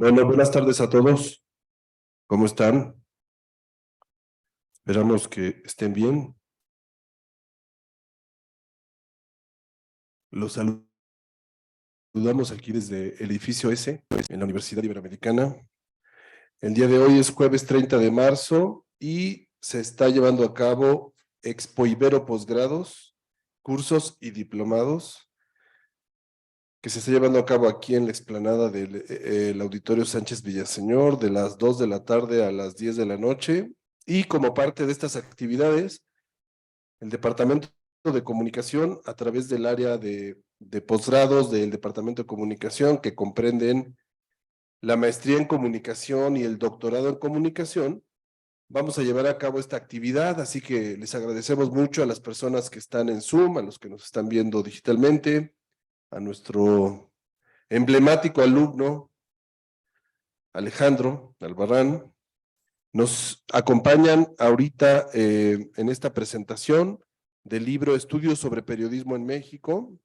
Bueno, buenas tardes a todos. ¿Cómo están? Esperamos que estén bien. Los saludamos aquí desde el edificio S, en la Universidad Iberoamericana. El día de hoy es jueves 30 de marzo y se está llevando a cabo Expo Ibero Posgrados, cursos y diplomados, que se está llevando a cabo aquí en la explanada del el Auditorio Sánchez Villaseñor, de las 2 de la tarde a las 10 de la noche. Y como parte de estas actividades, el Departamento de Comunicación, a través del área de posgrados del Departamento de Comunicación, que comprenden la maestría en comunicación y el doctorado en comunicación, vamos a llevar a cabo esta actividad, así que les agradecemos mucho a las personas que están en Zoom, a los que nos están viendo digitalmente, a nuestro emblemático alumno Alejandro Albarrán. Nos acompañan ahorita en esta presentación del libro Estudios sobre Periodismo en México,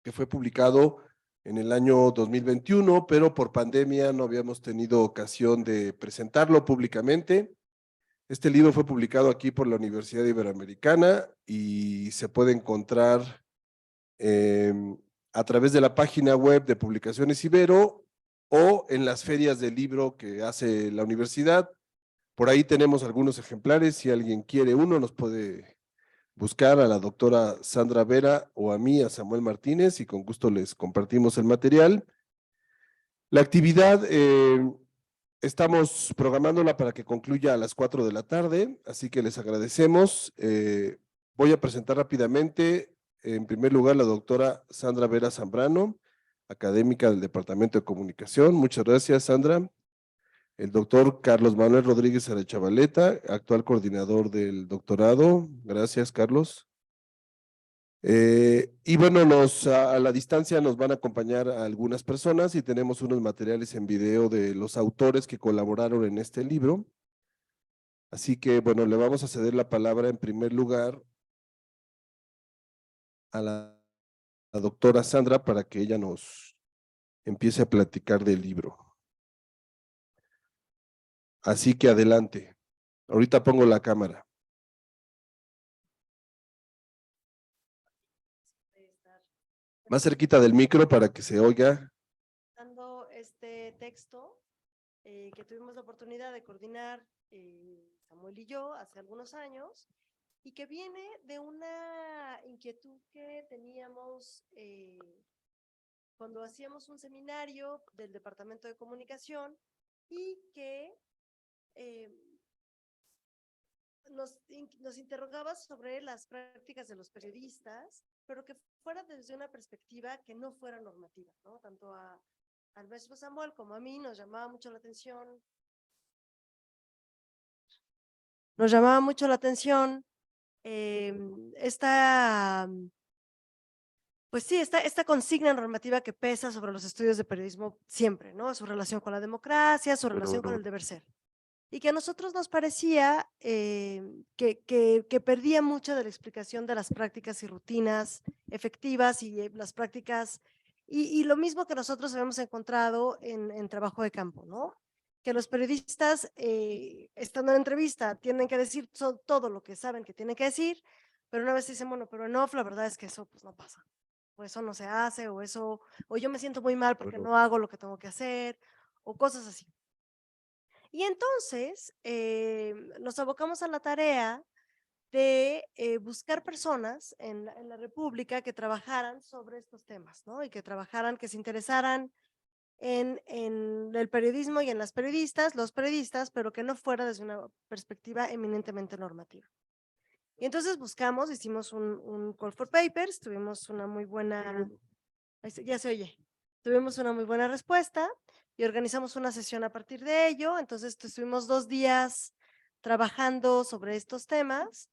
que fue publicado en el año 2021, pero por pandemia no habíamos tenido ocasión de presentarlo públicamente. Este libro fue publicado aquí por la Universidad Iberoamericana y se puede encontrar eh, a través de la página web de Publicaciones Ibero o en las ferias del libro que hace la universidad. Por ahí tenemos algunos ejemplares. Si alguien quiere uno, nos puede buscar a la doctora Sandra Vera o a mí, a Samuel Martínez, y con gusto les compartimos el material. La actividad estamos programándola para que concluya a las 4 de la tarde, así que les agradecemos. Voy a presentar rápidamente, en primer lugar, la doctora Sandra Vera Zambrano, académica del Departamento de Comunicación. Muchas gracias, Sandra. El doctor Carlos Manuel Rodríguez Arechavaleta, actual coordinador del doctorado. Gracias, Carlos. Y bueno, a la distancia nos van a acompañar a algunas personas y tenemos unos materiales en video de los autores que colaboraron en este libro. Así que bueno, le vamos a ceder la palabra en primer lugar a la doctora Sandra para que ella nos empiece a platicar del libro. Así que adelante. Ahorita pongo la cámara. Más cerquita del micro para que se oiga. Este texto que tuvimos la oportunidad de coordinar Samuel y yo hace algunos años y que viene de una inquietud que teníamos cuando hacíamos un seminario del Departamento de Comunicación y que eh, nos interrogaba sobre las prácticas de los periodistas, pero que fuera desde una perspectiva que no fuera normativa, ¿no? Tanto al maestro Samuel como a mí nos llamaba mucho la atención. Nos llamaba mucho la atención esta, pues sí, esta consigna normativa que pesa sobre los estudios de periodismo siempre, ¿no? Su relación con la democracia, su relación con el deber ser. Y que a nosotros nos parecía que perdía mucho de la explicación de las prácticas y rutinas efectivas y las prácticas, y lo mismo que nosotros habíamos encontrado en trabajo de campo, ¿no? Que los periodistas, estando en entrevista, tienen que decir todo lo que saben que tienen que decir, pero una vez dicen, bueno, pero en off la verdad es que eso pues no pasa, o eso no se hace, o yo me siento muy mal porque no hago lo que tengo que hacer, o cosas así. Y entonces nos abocamos a la tarea de buscar personas en la República que trabajaran sobre estos temas, ¿no? Y que trabajaran, que se interesaran en el periodismo y en las periodistas, los periodistas, pero que no fuera desde una perspectiva eminentemente normativa. Y entonces buscamos, hicimos un call for papers, tuvimos una muy buena, ya se oye, tuvimos una muy buena respuesta y organizamos una sesión a partir de ello. Entonces estuvimos 2 días trabajando sobre estos temas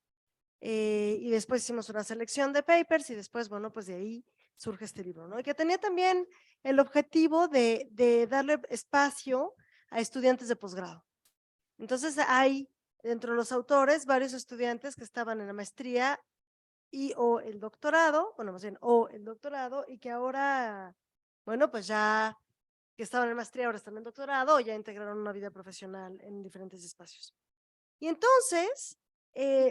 y después hicimos una selección de papers y después, bueno, pues de ahí surge este libro, ¿no? Y que tenía también el objetivo de darle espacio a estudiantes de posgrado. Entonces hay dentro de los autores varios estudiantes que estaban en la maestría y o el doctorado, bueno, más bien, o el doctorado, y que ahora, bueno, pues ya que estaban en maestría, ahora están en doctorado, o ya integraron una vida profesional en diferentes espacios. Y entonces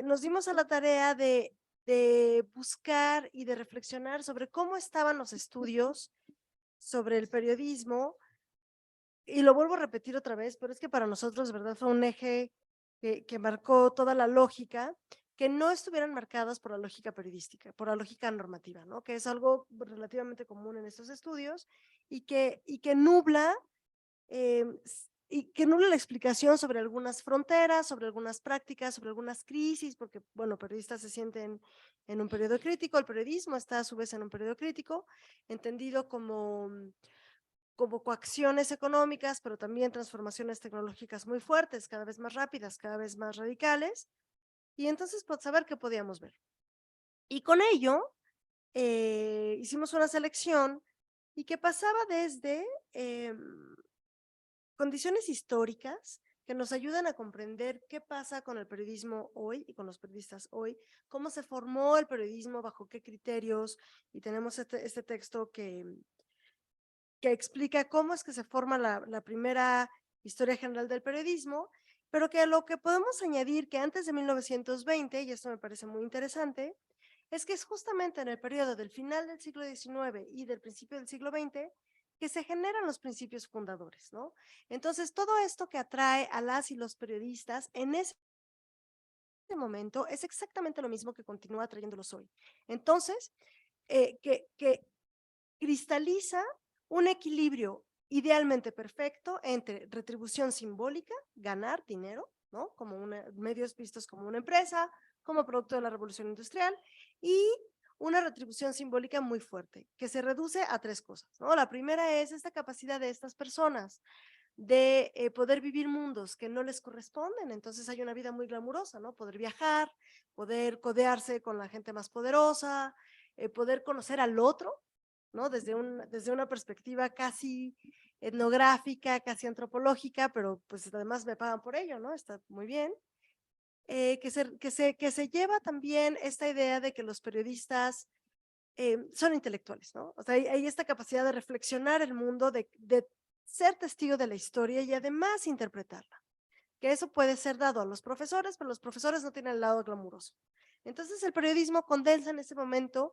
nos dimos a la tarea de buscar y de reflexionar sobre cómo estaban los estudios sobre el periodismo, y lo vuelvo a repetir otra vez, pero es que para nosotros, de verdad, fue un eje que marcó toda la lógica, que no estuvieran marcadas por la lógica periodística, por la lógica normativa, ¿no? Que es algo relativamente común en estos estudios y que nubla y que nubla la explicación sobre algunas fronteras, sobre algunas prácticas, sobre algunas crisis, porque, bueno, periodistas se sienten en un periodo crítico, el periodismo está a su vez en un periodo crítico, entendido como coacciones económicas, pero también transformaciones tecnológicas muy fuertes, cada vez más rápidas, cada vez más radicales, y entonces, pues, saber qué podíamos ver. Y con ello, hicimos una selección y que pasaba desde condiciones históricas que nos ayudan a comprender qué pasa con el periodismo hoy y con los periodistas hoy, cómo se formó el periodismo, bajo qué criterios, y tenemos este texto que explica cómo es que se forma la primera historia general del periodismo, pero que lo que podemos añadir que antes de 1920, y esto me parece muy interesante, es que es justamente en el periodo del final del siglo XIX y del principio del siglo XX que se generan los principios fundadores, ¿no? Entonces, todo esto que atrae a las y los periodistas en ese momento es exactamente lo mismo que continúa atrayéndolos hoy. Entonces, que cristaliza un equilibrio idealmente perfecto entre retribución simbólica, ganar dinero, ¿no? Como medios vistos como una empresa, como producto de la revolución industrial, y una retribución simbólica muy fuerte, que se reduce a tres cosas, ¿no? La primera es esta capacidad de estas personas de poder vivir mundos que no les corresponden, entonces hay una vida muy glamurosa, ¿no? Poder viajar, poder codearse con la gente más poderosa, poder conocer al otro, ¿no? Desde una perspectiva casi etnográfica, casi antropológica, pero pues además me pagan por ello, ¿no? Está muy bien. Que se lleva también esta idea de que los periodistas son intelectuales, ¿no? O sea, hay esta capacidad de reflexionar el mundo, de ser testigo de la historia y además interpretarla. Que eso puede ser dado a los profesores, pero los profesores no tienen el lado glamuroso. Entonces el periodismo condensa en ese momento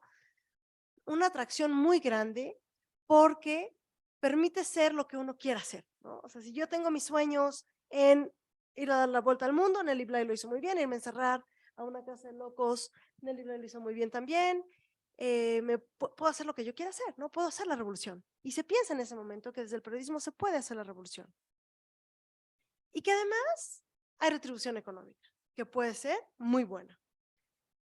una atracción muy grande porque permite ser lo que uno quiera hacer, ¿no? O sea, si yo tengo mis sueños en ir a dar la vuelta al mundo, Nelly Bly lo hizo muy bien, irme a encerrar a una casa de locos, Nelly Bly lo hizo muy bien también, puedo hacer lo que yo quiera hacer, ¿no? Puedo hacer la revolución. Y se piensa en ese momento que desde el periodismo se puede hacer la revolución. Y que además hay retribución económica, que puede ser muy buena.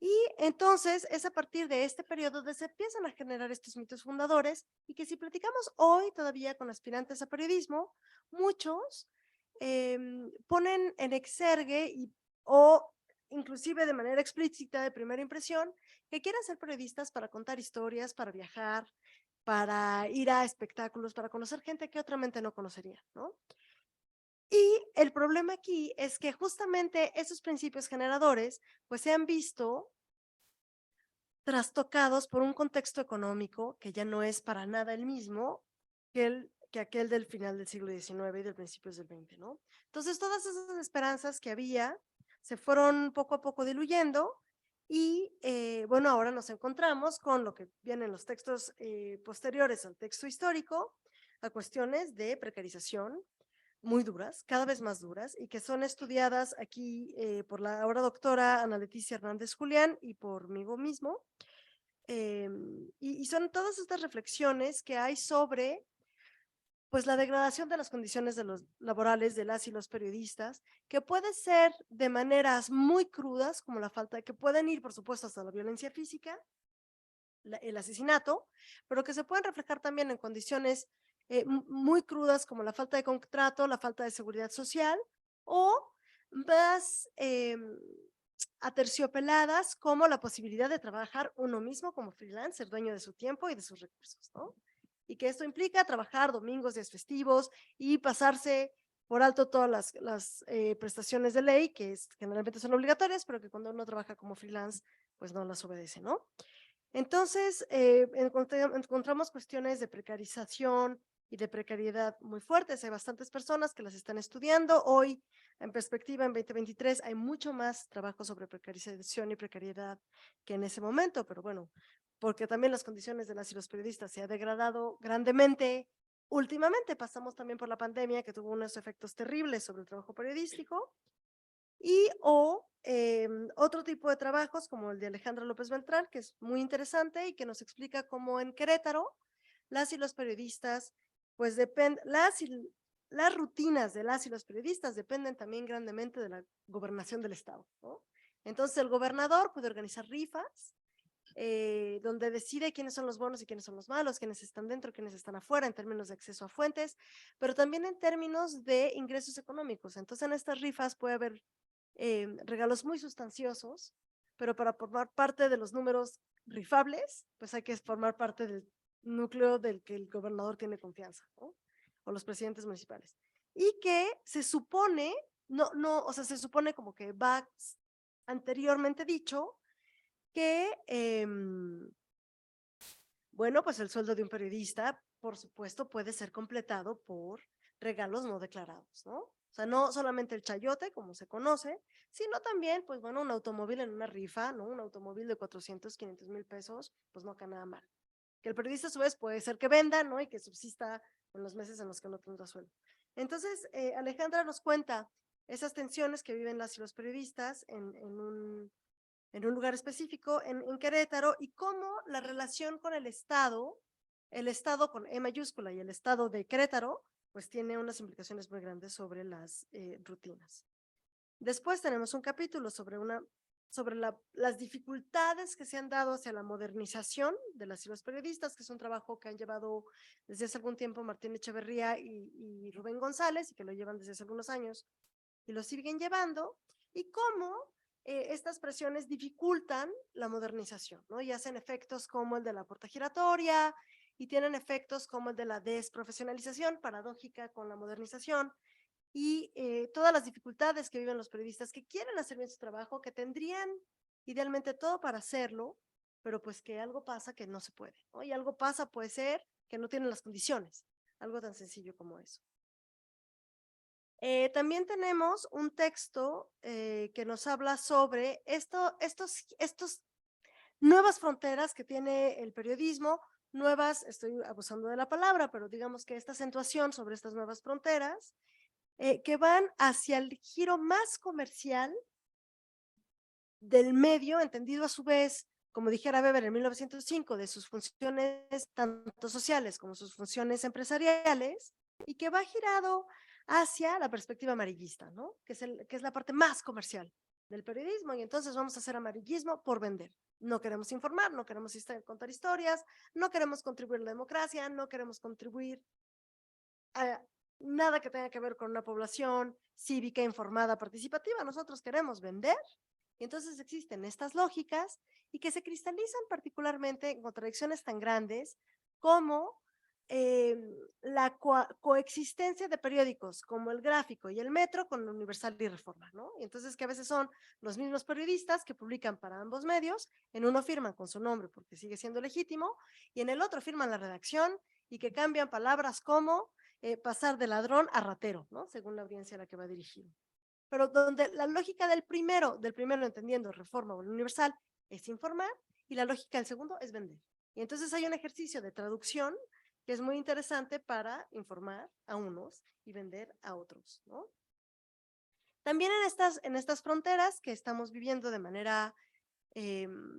Y entonces es a partir de este periodo donde se empiezan a generar estos mitos fundadores y que si platicamos hoy todavía con aspirantes a periodismo, muchos ponen en exergue o inclusive de manera explícita de primera impresión que quieren ser periodistas para contar historias, para viajar, para ir a espectáculos, para conocer gente que otra mente no conocería, ¿no? Y el problema aquí es que justamente esos principios generadores pues se han visto trastocados por un contexto económico que ya no es para nada el mismo que aquel del final del siglo XIX y del principios del XX, ¿no? Entonces, todas esas esperanzas que había se fueron poco a poco diluyendo y, bueno, ahora nos encontramos con lo que vienen los textos posteriores al texto histórico, a cuestiones de precarización muy duras, cada vez más duras, y que son estudiadas aquí por la ahora doctora Ana Leticia Hernández Julián y por mí mismo, y son todas estas reflexiones que hay sobre pues la degradación de las condiciones de los laborales de las y los periodistas, que puede ser de maneras muy crudas, como la falta, que pueden ir, por supuesto, hasta la violencia física, el asesinato, pero que se pueden reflejar también en condiciones muy crudas, como la falta de contrato, la falta de seguridad social, o más aterciopeladas como la posibilidad de trabajar uno mismo como freelancer, dueño de su tiempo y de sus recursos, ¿no? Y que esto implica trabajar domingos, días festivos y pasarse por alto todas las prestaciones de ley, que generalmente son obligatorias, pero que cuando uno trabaja como freelance, pues no las obedece, ¿no? Entonces, encontramos cuestiones de precarización y de precariedad muy fuertes. Hay bastantes personas que las están estudiando. Hoy, en perspectiva, en 2023, hay mucho más trabajo sobre precarización y precariedad que en ese momento, pero bueno, porque también las condiciones de las y los periodistas se han degradado grandemente. Últimamente pasamos también por la pandemia, que tuvo unos efectos terribles sobre el trabajo periodístico, y otro tipo de trabajos como el de Alejandra López Beltrán, que es muy interesante y que nos explica cómo en Querétaro las y los periodistas, pues las rutinas de las y los periodistas dependen también grandemente de la gobernación del estado, ¿no? Entonces el gobernador puede organizar rifas, donde decide quiénes son los buenos y quiénes son los malos, quiénes están dentro, quiénes están afuera, en términos de acceso a fuentes, pero también en términos de ingresos económicos. Entonces en estas rifas puede haber regalos muy sustanciosos, pero para formar parte de los números rifables, pues hay que formar parte del núcleo del que el gobernador tiene confianza, ¿no? O los presidentes municipales. Y que se supone, o sea, se supone como que va anteriormente dicho que, bueno, pues el sueldo de un periodista, por supuesto, puede ser completado por regalos no declarados, ¿no? O sea, no solamente el chayote, como se conoce, sino también, pues bueno, un automóvil en una rifa, ¿no? Un automóvil de 400, 500 mil pesos, pues no acá nada mal. Que el periodista a su vez puede ser que venda, ¿no? Y que subsista en los meses en los que no tendrá sueldo. Entonces, Alejandra nos cuenta esas tensiones que viven las y los periodistas en un lugar específico, en Querétaro, y cómo la relación con el Estado con E mayúscula y el Estado de Querétaro, pues tiene unas implicaciones muy grandes sobre las rutinas. Después tenemos un capítulo sobre las dificultades que se han dado hacia la modernización de las y los periodistas, que es un trabajo que han llevado desde hace algún tiempo Martín Echeverría y Rubén González, y que lo llevan desde hace algunos años, y lo siguen llevando, y cómo estas presiones dificultan la modernización, ¿no? Y hacen efectos como el de la puerta giratoria, y tienen efectos como el de la desprofesionalización, paradójica con la modernización, y todas las dificultades que viven los periodistas que quieren hacer bien su trabajo, que tendrían idealmente todo para hacerlo, pero pues que algo pasa que no se puede, ¿no? Y algo pasa, puede ser que no tienen las condiciones, algo tan sencillo como eso. También tenemos un texto que nos habla sobre estos nuevas fronteras que tiene el periodismo, nuevas, estoy abusando de la palabra, pero digamos que esta acentuación sobre estas nuevas fronteras, que van hacia el giro más comercial del medio, entendido a su vez, como dijera Weber en 1905, de sus funciones tanto sociales como sus funciones empresariales, y que va girado hacia la perspectiva amarillista, ¿no? Que es la parte más comercial del periodismo, y entonces vamos a hacer amarillismo por vender. No queremos informar, no queremos contar historias, no queremos contribuir a la democracia, no queremos contribuir a nada que tenga que ver con una población cívica, informada, participativa. Nosotros queremos vender, y entonces existen estas lógicas y que se cristalizan particularmente en contradicciones tan grandes como la coexistencia de periódicos como El Gráfico y El Metro con Universal y Reforma, ¿no? Y entonces que a veces son los mismos periodistas que publican para ambos medios, en uno firman con su nombre porque sigue siendo legítimo, y en el otro firman la redacción, y que cambian palabras como pasar de ladrón a ratero, ¿no? Según la audiencia a la que va dirigido. Pero donde la lógica del primero entendiendo Reforma o el Universal, es informar, y la lógica del segundo es vender. Y entonces hay un ejercicio de traducción que es muy interesante para informar a unos y vender a otros, ¿no? También en estas fronteras que estamos viviendo de manera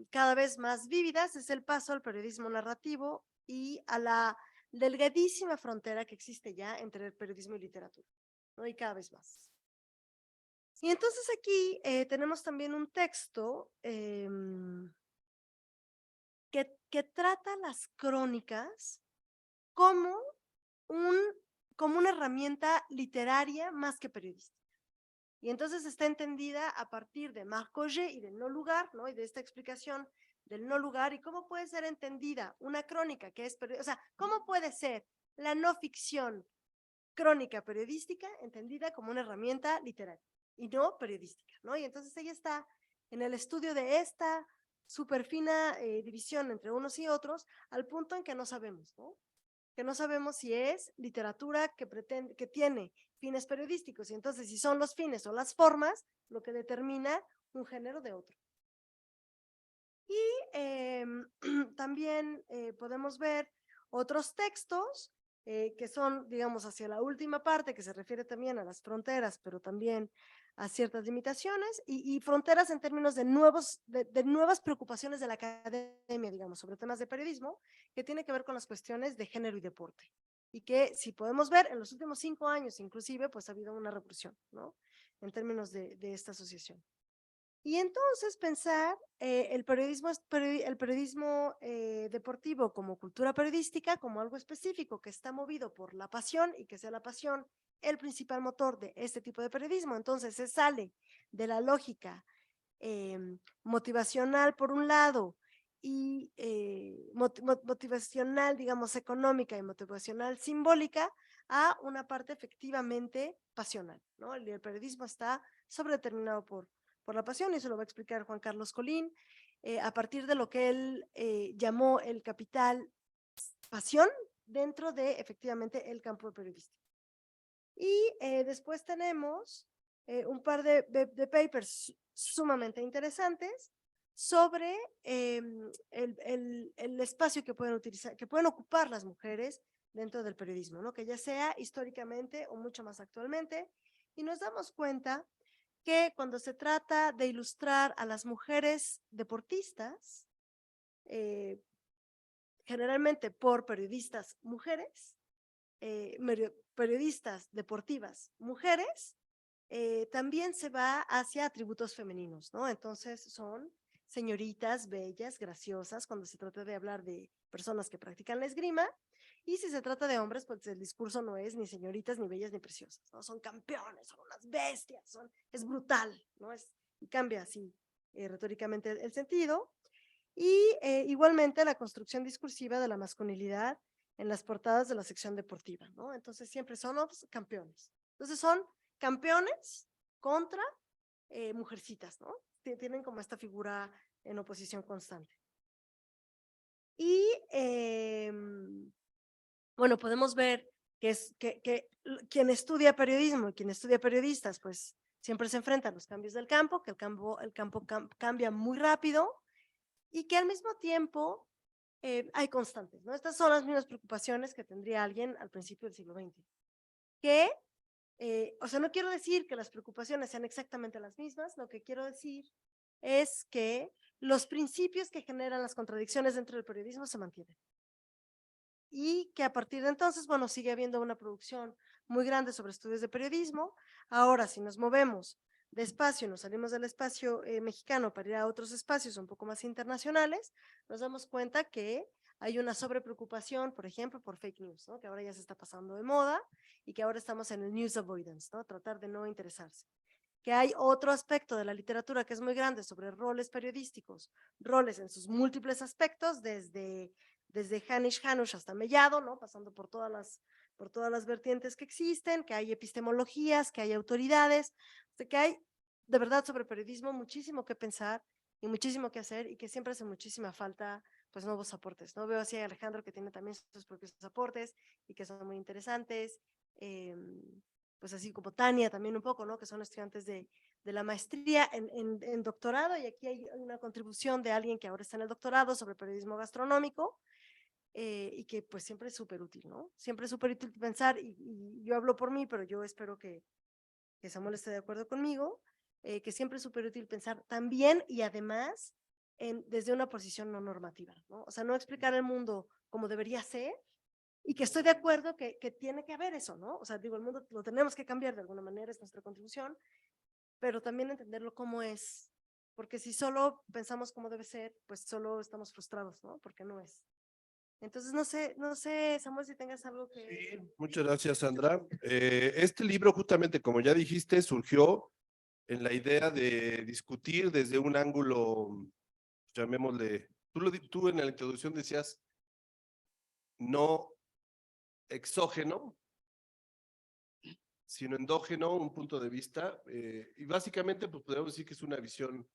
cada vez más vívidas es el paso al periodismo narrativo y a la delgadísima frontera que existe ya entre el periodismo y literatura, ¿no? Y cada vez más. Y entonces aquí tenemos también un texto que trata las crónicas como, como una herramienta literaria más que periodística. Y entonces está entendida a partir de Marc Augé y del no lugar, ¿no? Y de esta explicación del no lugar, y cómo puede ser entendida una crónica que es, o sea, cómo puede ser la no ficción crónica periodística entendida como una herramienta literaria y no periodística, ¿no? Y entonces ella está en el estudio de esta superfina división entre unos y otros, al punto en que no sabemos, ¿no? que no sabemos si es literatura que tiene fines periodísticos, y entonces si son los fines o las formas lo que determina un género de otro. Y también podemos ver otros textos que son, digamos, hacia la última parte, que se refiere también a las fronteras, pero también a ciertas limitaciones, y fronteras en términos de nuevas preocupaciones de la academia, digamos, sobre temas de periodismo, que tiene que ver con las cuestiones de género y deporte. Y que, si podemos ver, en los últimos 5 años inclusive, pues ha habido una revolución, ¿no? En términos de esta asociación. Y entonces pensar el periodismo deportivo como cultura periodística, como algo específico que está movido por la pasión, y que sea la pasión el principal motor de este tipo de periodismo. Entonces se sale de la lógica motivacional por un lado, y motivacional, digamos, económica, y motivacional simbólica, a una parte efectivamente pasional, ¿no? El periodismo está sobredeterminado por la pasión, y eso lo va a explicar Juan Carlos Colín, a partir de lo que él llamó el capital pasión dentro de efectivamente el campo periodístico. Y después tenemos un par de papers sumamente interesantes sobre el espacio que pueden utilizar, que pueden ocupar las mujeres dentro del periodismo, ¿no? Que ya sea históricamente o mucho más actualmente, y nos damos cuenta que cuando se trata de ilustrar a las mujeres deportistas, generalmente por periodistas mujeres, periodistas deportivas mujeres, también se va hacia atributos femeninos, ¿no? Entonces son señoritas bellas, graciosas, cuando se trata de hablar de personas que practican la esgrima, y si se trata de hombres, pues el discurso no es ni señoritas, ni bellas, ni preciosas, ¿no? Son campeones, son unas bestias, es brutal, ¿no? Y cambia así retóricamente el sentido. Y igualmente la construcción discursiva de la masculinidad en las portadas de la sección deportiva, ¿no? Entonces siempre son los campeones. Entonces son campeones contra mujercitas, ¿no? Tienen como esta figura en oposición constante. Y bueno, podemos ver que quien estudia periodismo y quien estudia periodistas, pues siempre se enfrenta a los cambios del campo, que el campo cambia muy rápido, y que al mismo tiempo hay constantes, ¿no? Estas son las mismas preocupaciones que tendría alguien al principio del siglo XX. Que, o sea, no quiero decir que las preocupaciones sean exactamente las mismas, lo que quiero decir es que los principios que generan las contradicciones dentro del periodismo se mantienen. Y que a partir de entonces, bueno, sigue habiendo una producción muy grande sobre estudios de periodismo. Ahora, si nos movemos de espacio, nos salimos del espacio mexicano para ir a otros espacios un poco más internacionales, nos damos cuenta que hay una sobrepreocupación, por ejemplo, por fake news, ¿no? Que ahora ya se está pasando de moda, y que ahora estamos en el news avoidance, ¿no? Tratar de no interesarse. Que hay otro aspecto de la literatura que es muy grande sobre roles periodísticos, roles en sus múltiples aspectos, desde Hanish Hanush hasta Mellado, ¿no? Pasando por todas las vertientes que existen, que hay epistemologías, que hay autoridades, que hay de verdad sobre periodismo muchísimo que pensar y muchísimo que hacer, y que siempre hace muchísima falta pues nuevos aportes, ¿no? Veo así a Alejandro, que tiene también sus propios aportes y que son muy interesantes, pues así como Tania también un poco, ¿no? Que son estudiantes de la maestría en doctorado, y aquí hay una contribución de alguien que ahora está en el doctorado sobre periodismo gastronómico, y que pues siempre es súper útil, ¿no? Siempre es súper útil pensar, y yo hablo por mí, pero yo espero que Samuel esté de acuerdo conmigo, que siempre es súper útil pensar también y además desde una posición no normativa, ¿no? O sea, no explicar el mundo como debería ser, y que estoy de acuerdo que tiene que haber eso, ¿no? O sea, digo, el mundo lo tenemos que cambiar de alguna manera, es nuestra contribución, pero también entenderlo como es, porque si solo pensamos cómo debe ser, pues solo estamos frustrados, ¿no? Porque no es. Entonces, no sé, Samuel, si tengas algo que... Sí, muchas gracias, Sandra. Este libro, justamente, como ya dijiste, surgió en la idea de discutir desde un ángulo, llamémosle, tú en la introducción decías, no exógeno, sino endógeno, un punto de vista, y básicamente pues podemos decir que es una visión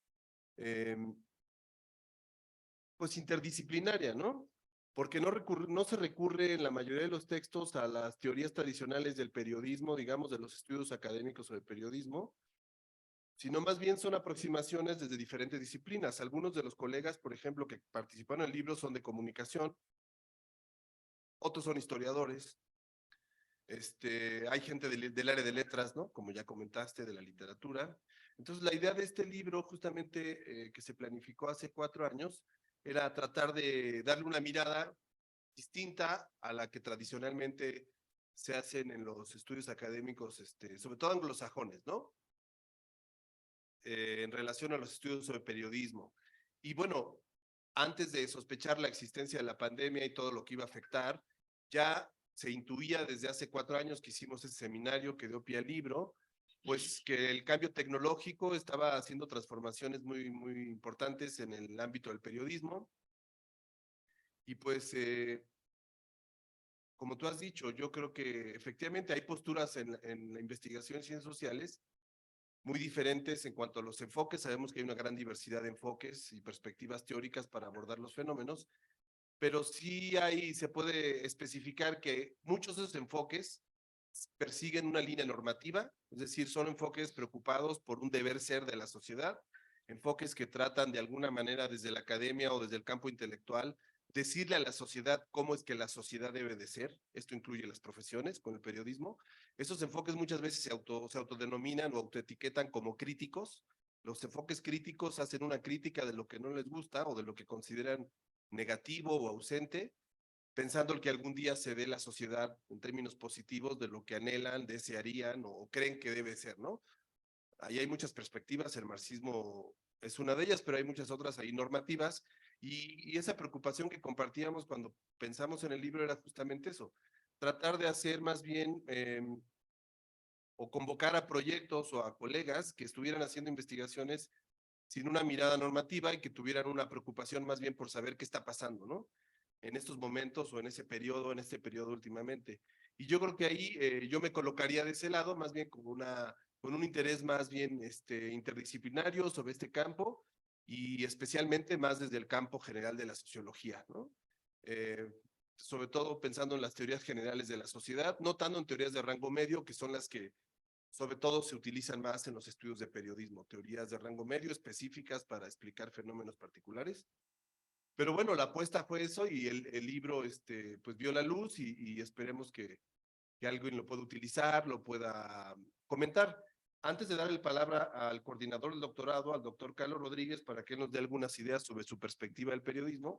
pues interdisciplinaria, ¿no? porque no se recurre en la mayoría de los textos a las teorías tradicionales del periodismo, digamos, de los estudios académicos o del periodismo, sino más bien son aproximaciones desde diferentes disciplinas. Algunos de los colegas, por ejemplo, que participaron en el libro son de comunicación, otros son historiadores, hay gente del área de letras, ¿no? Como ya comentaste, de la literatura. Entonces, la idea de este libro, justamente, que se planificó hace 4 años, era tratar de darle una mirada distinta a la que tradicionalmente se hacen en los estudios académicos, sobre todo anglosajones, ¿no? En relación a los estudios sobre periodismo. Y bueno, antes de sospechar la existencia de la pandemia y todo lo que iba a afectar, ya se intuía desde hace 4 años que hicimos ese seminario que dio pie al libro, pues que el cambio tecnológico estaba haciendo transformaciones muy, muy importantes en el ámbito del periodismo. Y pues, como tú has dicho, yo creo que efectivamente hay posturas en la investigación en ciencias sociales muy diferentes en cuanto a los enfoques. Sabemos que hay una gran diversidad de enfoques y perspectivas teóricas para abordar los fenómenos, pero sí se puede especificar que muchos de esos enfoques persiguen una línea normativa, es decir, son enfoques preocupados por un deber ser de la sociedad, enfoques que tratan de alguna manera desde la academia o desde el campo intelectual decirle a la sociedad cómo es que la sociedad debe de ser. Esto incluye las profesiones con el periodismo. Esos enfoques muchas veces se autodenominan o autoetiquetan como críticos. Los enfoques críticos hacen una crítica de lo que no les gusta o de lo que consideran negativo o ausente, pensando que algún día se dé la sociedad en términos positivos de lo que anhelan, desearían o creen que debe ser, ¿no? Ahí hay muchas perspectivas, el marxismo es una de ellas, pero hay muchas otras ahí normativas, y esa preocupación que compartíamos cuando pensamos en el libro era justamente eso, tratar de hacer más bien o convocar a proyectos o a colegas que estuvieran haciendo investigaciones sin una mirada normativa y que tuvieran una preocupación más bien por saber qué está pasando, ¿no? En estos momentos o en este periodo últimamente. Y yo creo que ahí yo me colocaría de ese lado, más bien con un interés más bien interdisciplinario sobre este campo y especialmente más desde el campo general de la sociología, ¿no? Sobre todo pensando en las teorías generales de la sociedad, no tanto en teorías de rango medio, que son las que sobre todo se utilizan más en los estudios de periodismo, teorías de rango medio específicas para explicar fenómenos particulares. Pero bueno, la apuesta fue eso y el libro pues vio la luz y esperemos que alguien lo pueda utilizar, lo pueda comentar. Antes de darle la palabra al coordinador del doctorado, al doctor Carlos Rodríguez, para que nos dé algunas ideas sobre su perspectiva del periodismo,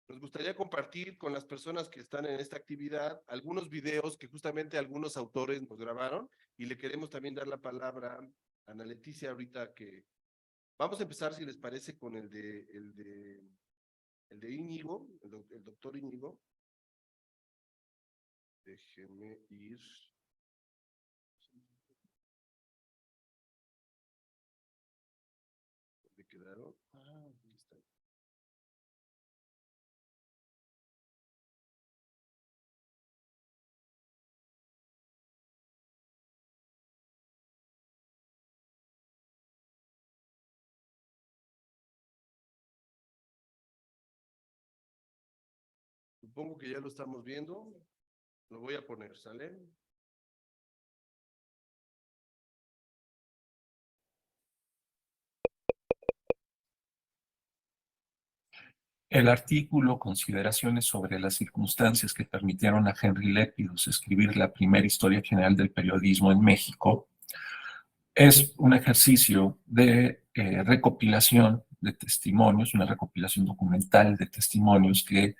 nos gustaría compartir con las personas que están en esta actividad algunos videos que justamente algunos autores nos grabaron y le queremos también dar la palabra a Ana Leticia ahorita que vamos a empezar, si les parece, con el de Íñigo, el doctor Íñigo. Déjenme ir. ¿Dónde quedaron? Ah, aquí está. Supongo que ya lo estamos viendo. Lo voy a poner, ¿sale? El artículo Consideraciones sobre las circunstancias que permitieron a Henry Lepidus escribir la primera historia general del periodismo en México es un ejercicio de recopilación de testimonios, una recopilación documental de testimonios que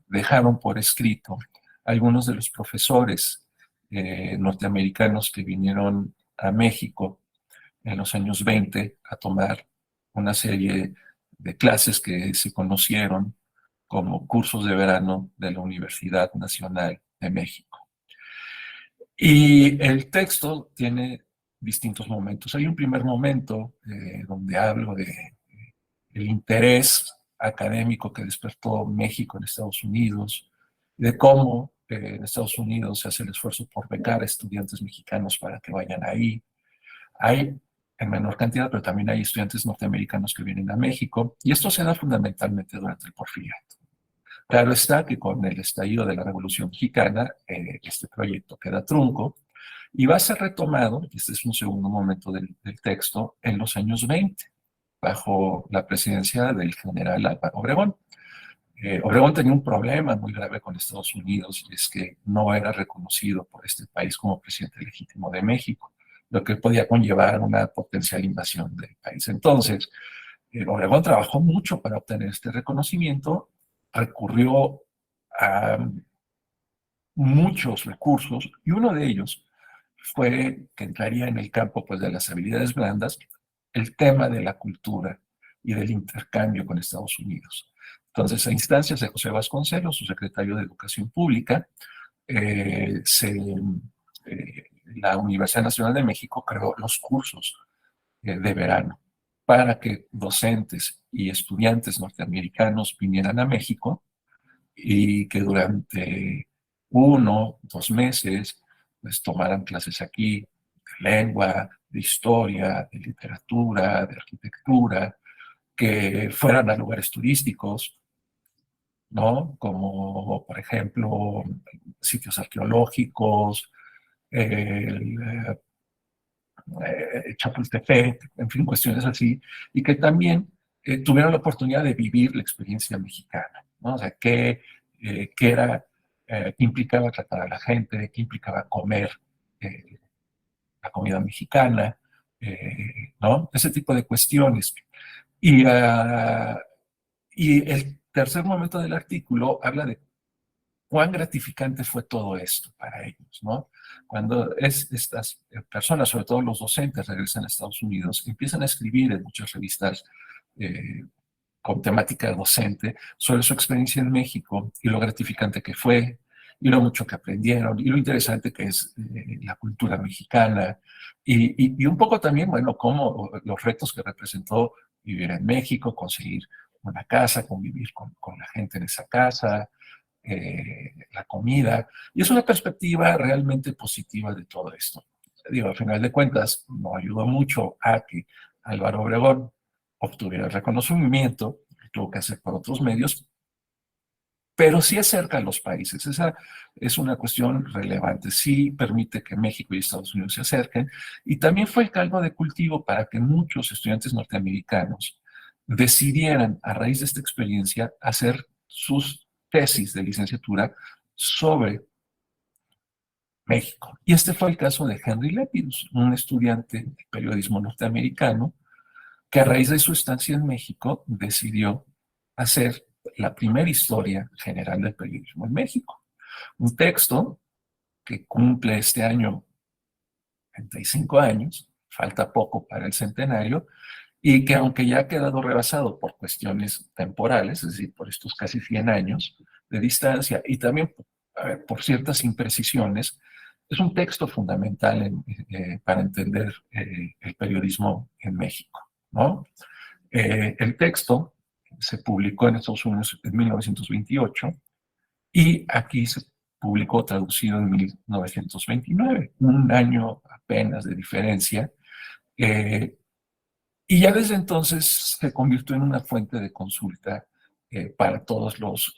dejaron por escrito algunos de los profesores norteamericanos que vinieron a México en los años 20 a tomar una serie de clases que se conocieron como cursos de verano de la Universidad Nacional de México. Y el texto tiene distintos momentos. Hay un primer momento donde hablo de el interés académico que despertó México en Estados Unidos, de cómo en Estados Unidos se hace el esfuerzo por becar a estudiantes mexicanos para que vayan ahí. Hay en menor cantidad, pero también hay estudiantes norteamericanos que vienen a México, y esto se da fundamentalmente durante el Porfiriato. Claro está que con el estallido de la Revolución Mexicana, este proyecto queda trunco y va a ser retomado, este es un segundo momento del texto, en los años 20, bajo la presidencia del general Álvaro Obregón. Obregón tenía un problema muy grave con Estados Unidos, y es que no era reconocido por este país como presidente legítimo de México, lo que podía conllevar una potencial invasión del país. Entonces, Obregón trabajó mucho para obtener este reconocimiento, recurrió a muchos recursos, y uno de ellos fue, que entraría en el campo pues, de las habilidades blandas, el tema de la cultura y del intercambio con Estados Unidos. Entonces, a instancias de José Vasconcelos, su secretario de Educación Pública, eh, se, la Universidad Nacional de México creó los cursos de verano para que docentes y estudiantes norteamericanos vinieran a México y que durante 1, 2 meses pues tomaran clases aquí de lengua, de historia, de literatura, de arquitectura, que fueran a lugares turísticos, ¿no? Como por ejemplo sitios arqueológicos, el Chapultepec, en fin, cuestiones así, y que también tuvieron la oportunidad de vivir la experiencia mexicana, ¿no? O sea, qué era, qué implicaba tratar a la gente, qué implicaba comer eh, la comida mexicana, ¿no? Ese tipo de cuestiones. Y el tercer momento del artículo habla de cuán gratificante fue todo esto para ellos, ¿no? Cuando estas personas, sobre todo los docentes, regresan a Estados Unidos, empiezan a escribir en muchas revistas eh, con temática docente sobre su experiencia en México y lo gratificante que fue, y lo mucho que aprendieron, y lo interesante que es la cultura mexicana, y un poco también, bueno, cómo los retos que representó vivir en México, conseguir una casa, convivir con la gente en esa casa, la comida, y es una perspectiva realmente positiva de todo esto. Digo, al final de cuentas, no ayudó mucho a que Álvaro Obregón obtuviera el reconocimiento, que tuvo que hacer por otros medios, pero sí acerca a los países. Esa es una cuestión relevante. Sí permite que México y Estados Unidos se acerquen, y también fue el caldo de cultivo para que muchos estudiantes norteamericanos decidieran, a raíz de esta experiencia, hacer sus tesis de licenciatura sobre México. Y este fue el caso de Henry Lepidus, un estudiante de periodismo norteamericano que a raíz de su estancia en México decidió hacer la primera historia general del periodismo en México. Un texto que cumple este año 35 años, falta poco para el centenario, y que aunque ya ha quedado rebasado por cuestiones temporales, es decir, por estos casi 100 años de distancia, y también por ciertas imprecisiones, es un texto fundamental para entender el periodismo en México, ¿no? El texto se publicó en Estados Unidos en 1928 y aquí se publicó traducido en 1929, un año apenas de diferencia. Y ya desde entonces se convirtió en una fuente de consulta para todos los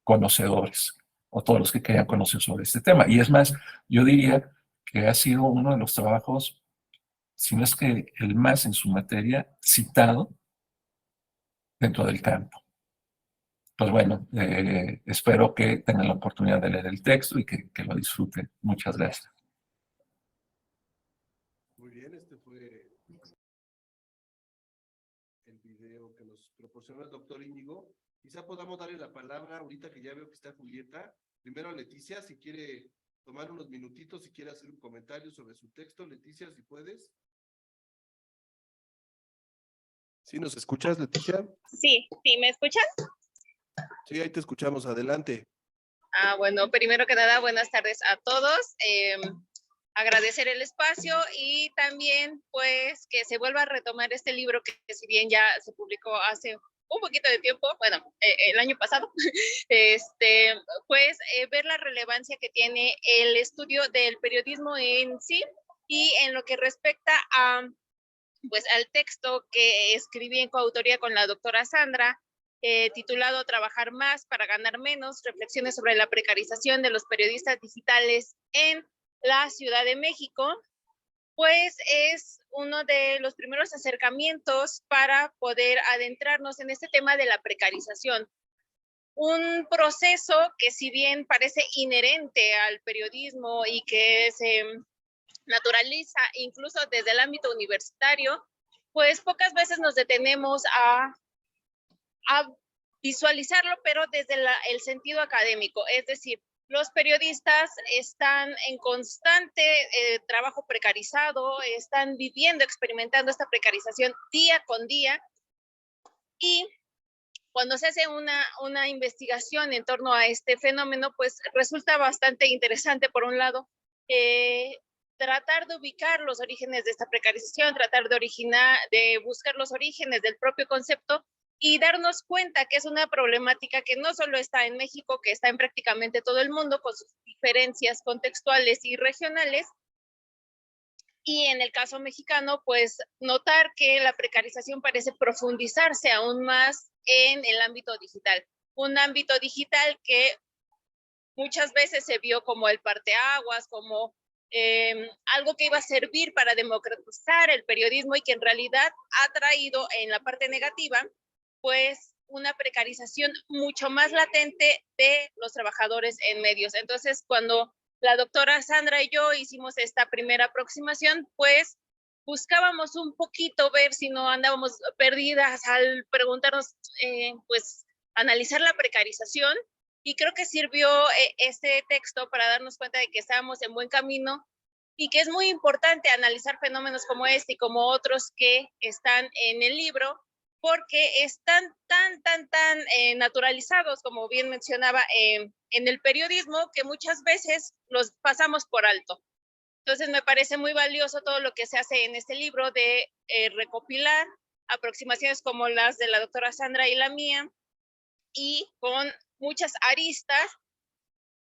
conocedores o todos los que querían conocer sobre este tema. Y es más, yo diría que ha sido uno de los trabajos, si no es que el más en su materia, citado dentro del campo. Pues bueno, espero que tengan la oportunidad de leer el texto y que lo disfruten. Muchas gracias. Muy bien, este fue el video que nos proporcionó el doctor Íñigo. Quizá podamos darle la palabra ahorita que ya veo que está Julieta. Primero a Leticia, si quiere tomar unos minutitos, si quiere hacer un comentario sobre su texto. Leticia, si puedes. ¿Sí nos escuchas, Leticia? Sí, ¿me escuchan? Sí, ahí te escuchamos. Adelante. Bueno, primero que nada, buenas tardes a todos. Agradecer el espacio y también, pues, que se vuelva a retomar este libro que si bien ya se publicó hace un poquito de tiempo, bueno, el año pasado, pues, ver la relevancia que tiene el estudio del periodismo en sí y en lo que respecta a, pues, al texto que escribí en coautoría con la doctora Sandra, titulado Trabajar más para ganar menos, reflexiones sobre la precarización de los periodistas digitales en la Ciudad de México, pues es uno de los primeros acercamientos para poder adentrarnos en este tema de la precarización. Un proceso que, si bien parece inherente al periodismo y que se naturaliza incluso desde el ámbito universitario, pues pocas veces nos detenemos a visualizarlo, pero desde el sentido académico. Es decir, los periodistas están en constante trabajo precarizado, están viviendo, experimentando esta precarización día con día, y cuando se hace una investigación en torno a este fenómeno, pues resulta bastante interesante, por un lado, tratar de ubicar los orígenes de esta precarización, tratar de buscar los orígenes del propio concepto y darnos cuenta que es una problemática que no solo está en México, que está en prácticamente todo el mundo, con sus diferencias contextuales y regionales. Y en el caso mexicano, pues notar que la precarización parece profundizarse aún más en el ámbito digital. Un ámbito digital que muchas veces se vio como el parteaguas, como algo que iba a servir para democratizar el periodismo, y que en realidad ha traído en la parte negativa, pues una precarización mucho más latente de los trabajadores en medios. Entonces, cuando la doctora Sandra y yo hicimos esta primera aproximación, pues buscábamos un poquito ver si no andábamos perdidas al preguntarnos, pues analizar la precarización, y creo que sirvió este texto para darnos cuenta de que estábamos en buen camino y que es muy importante analizar fenómenos como este y como otros que están en el libro, porque están tan naturalizados, como bien mencionaba, en el periodismo, que muchas veces los pasamos por alto. Entonces me parece muy valioso todo lo que se hace en este libro de recopilar aproximaciones como las de la doctora Sandra y la mía, y con muchas aristas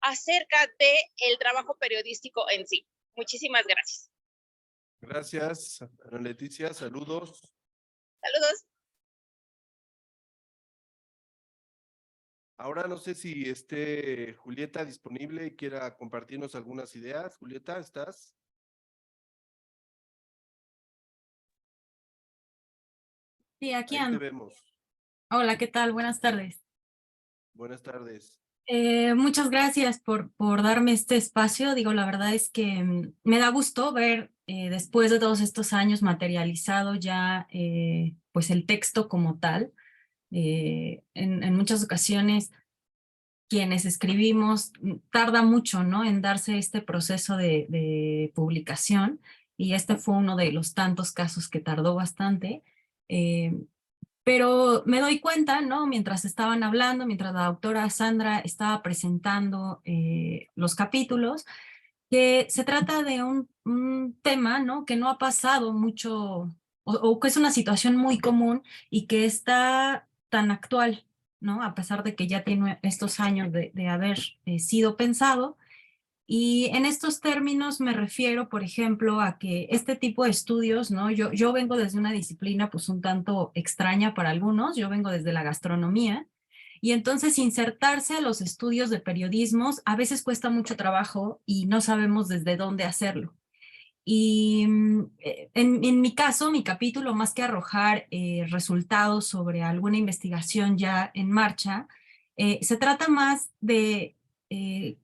acerca del trabajo periodístico en sí. Muchísimas gracias. Gracias, Ana Leticia. Saludos. Saludos. Ahora no sé si esté Julieta disponible y quiera compartirnos algunas ideas. Julieta, ¿estás? Sí, aquí Ahí te ando. vemos. Hola, ¿qué tal? Buenas tardes. Buenas tardes. Muchas gracias por darme este espacio. Digo, la verdad es que me da gusto ver después de todos estos años materializado ya pues el texto como tal. En muchas ocasiones quienes escribimos tarda mucho, ¿no?, en darse este proceso de publicación, y este fue uno de los tantos casos que tardó bastante. Pero me doy cuenta, ¿no?, mientras estaban hablando, mientras la doctora Sandra estaba presentando los capítulos, que se trata de un tema, ¿no?, que no ha pasado mucho, o que es una situación muy común y que está tan actual, ¿no?, a pesar de que ya tiene estos años de haber sido pensado. Y en estos términos me refiero, por ejemplo, a que este tipo de estudios, ¿no? Yo vengo desde una disciplina pues un tanto extraña para algunos, yo vengo desde la gastronomía, y entonces insertarse a los estudios de periodismos a veces cuesta mucho trabajo y no sabemos desde dónde hacerlo. Y en mi caso, mi capítulo, más que arrojar resultados sobre alguna investigación ya en marcha, se trata más de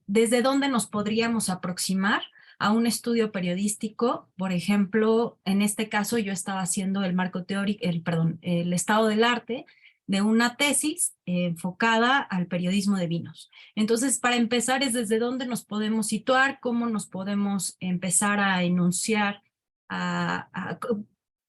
desde dónde nos podríamos aproximar a un estudio periodístico. Por ejemplo, en este caso yo estaba haciendo el marco teórico, el estado del arte de una tesis enfocada al periodismo de vinos. Entonces, para empezar es desde dónde nos podemos situar, cómo nos podemos empezar a enunciar,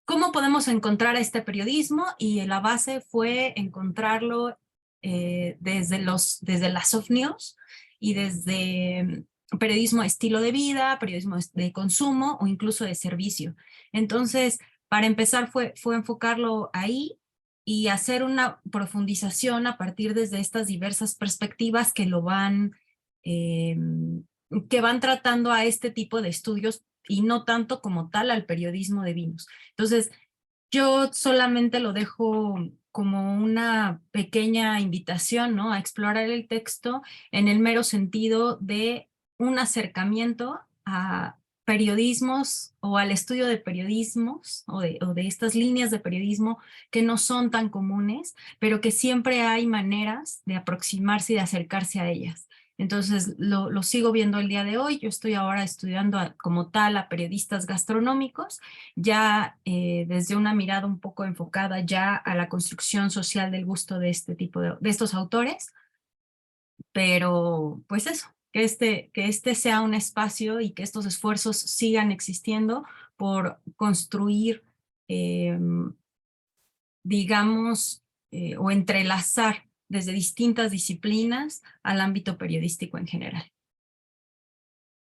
cómo podemos encontrar este periodismo, y la base fue encontrarlo desde las soft news y desde periodismo de estilo de vida, periodismo de consumo o incluso de servicio. Entonces, para empezar fue enfocarlo ahí y hacer una profundización a partir desde estas diversas perspectivas que que van tratando a este tipo de estudios y no tanto como tal al periodismo de vinos. Entonces, yo solamente lo dejo como una pequeña invitación, ¿no? A explorar el texto en el mero sentido de un acercamiento a periodismos o al estudio de periodismos o de estas líneas de periodismo que no son tan comunes, pero que siempre hay maneras de aproximarse y de acercarse a ellas. Entonces lo sigo viendo el día de hoy. Yo estoy ahora estudiando como tal a periodistas gastronómicos, ya desde una mirada un poco enfocada ya a la construcción social del gusto de este tipo de estos autores, pero pues eso, que este sea un espacio y que estos esfuerzos sigan existiendo por construir, digamos, o entrelazar desde distintas disciplinas al ámbito periodístico en general.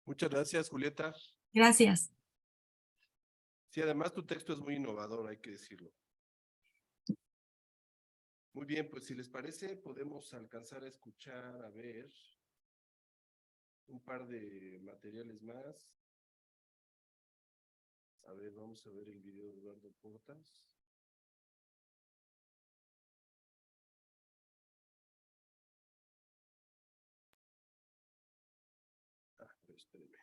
Muchas gracias, Julieta. Gracias. Sí, además tu texto es muy innovador, hay que decirlo. Muy bien, pues si les parece, podemos alcanzar a escuchar, a ver un par de materiales más. A ver, vamos a ver el video de Eduardo Portas. Espérenme.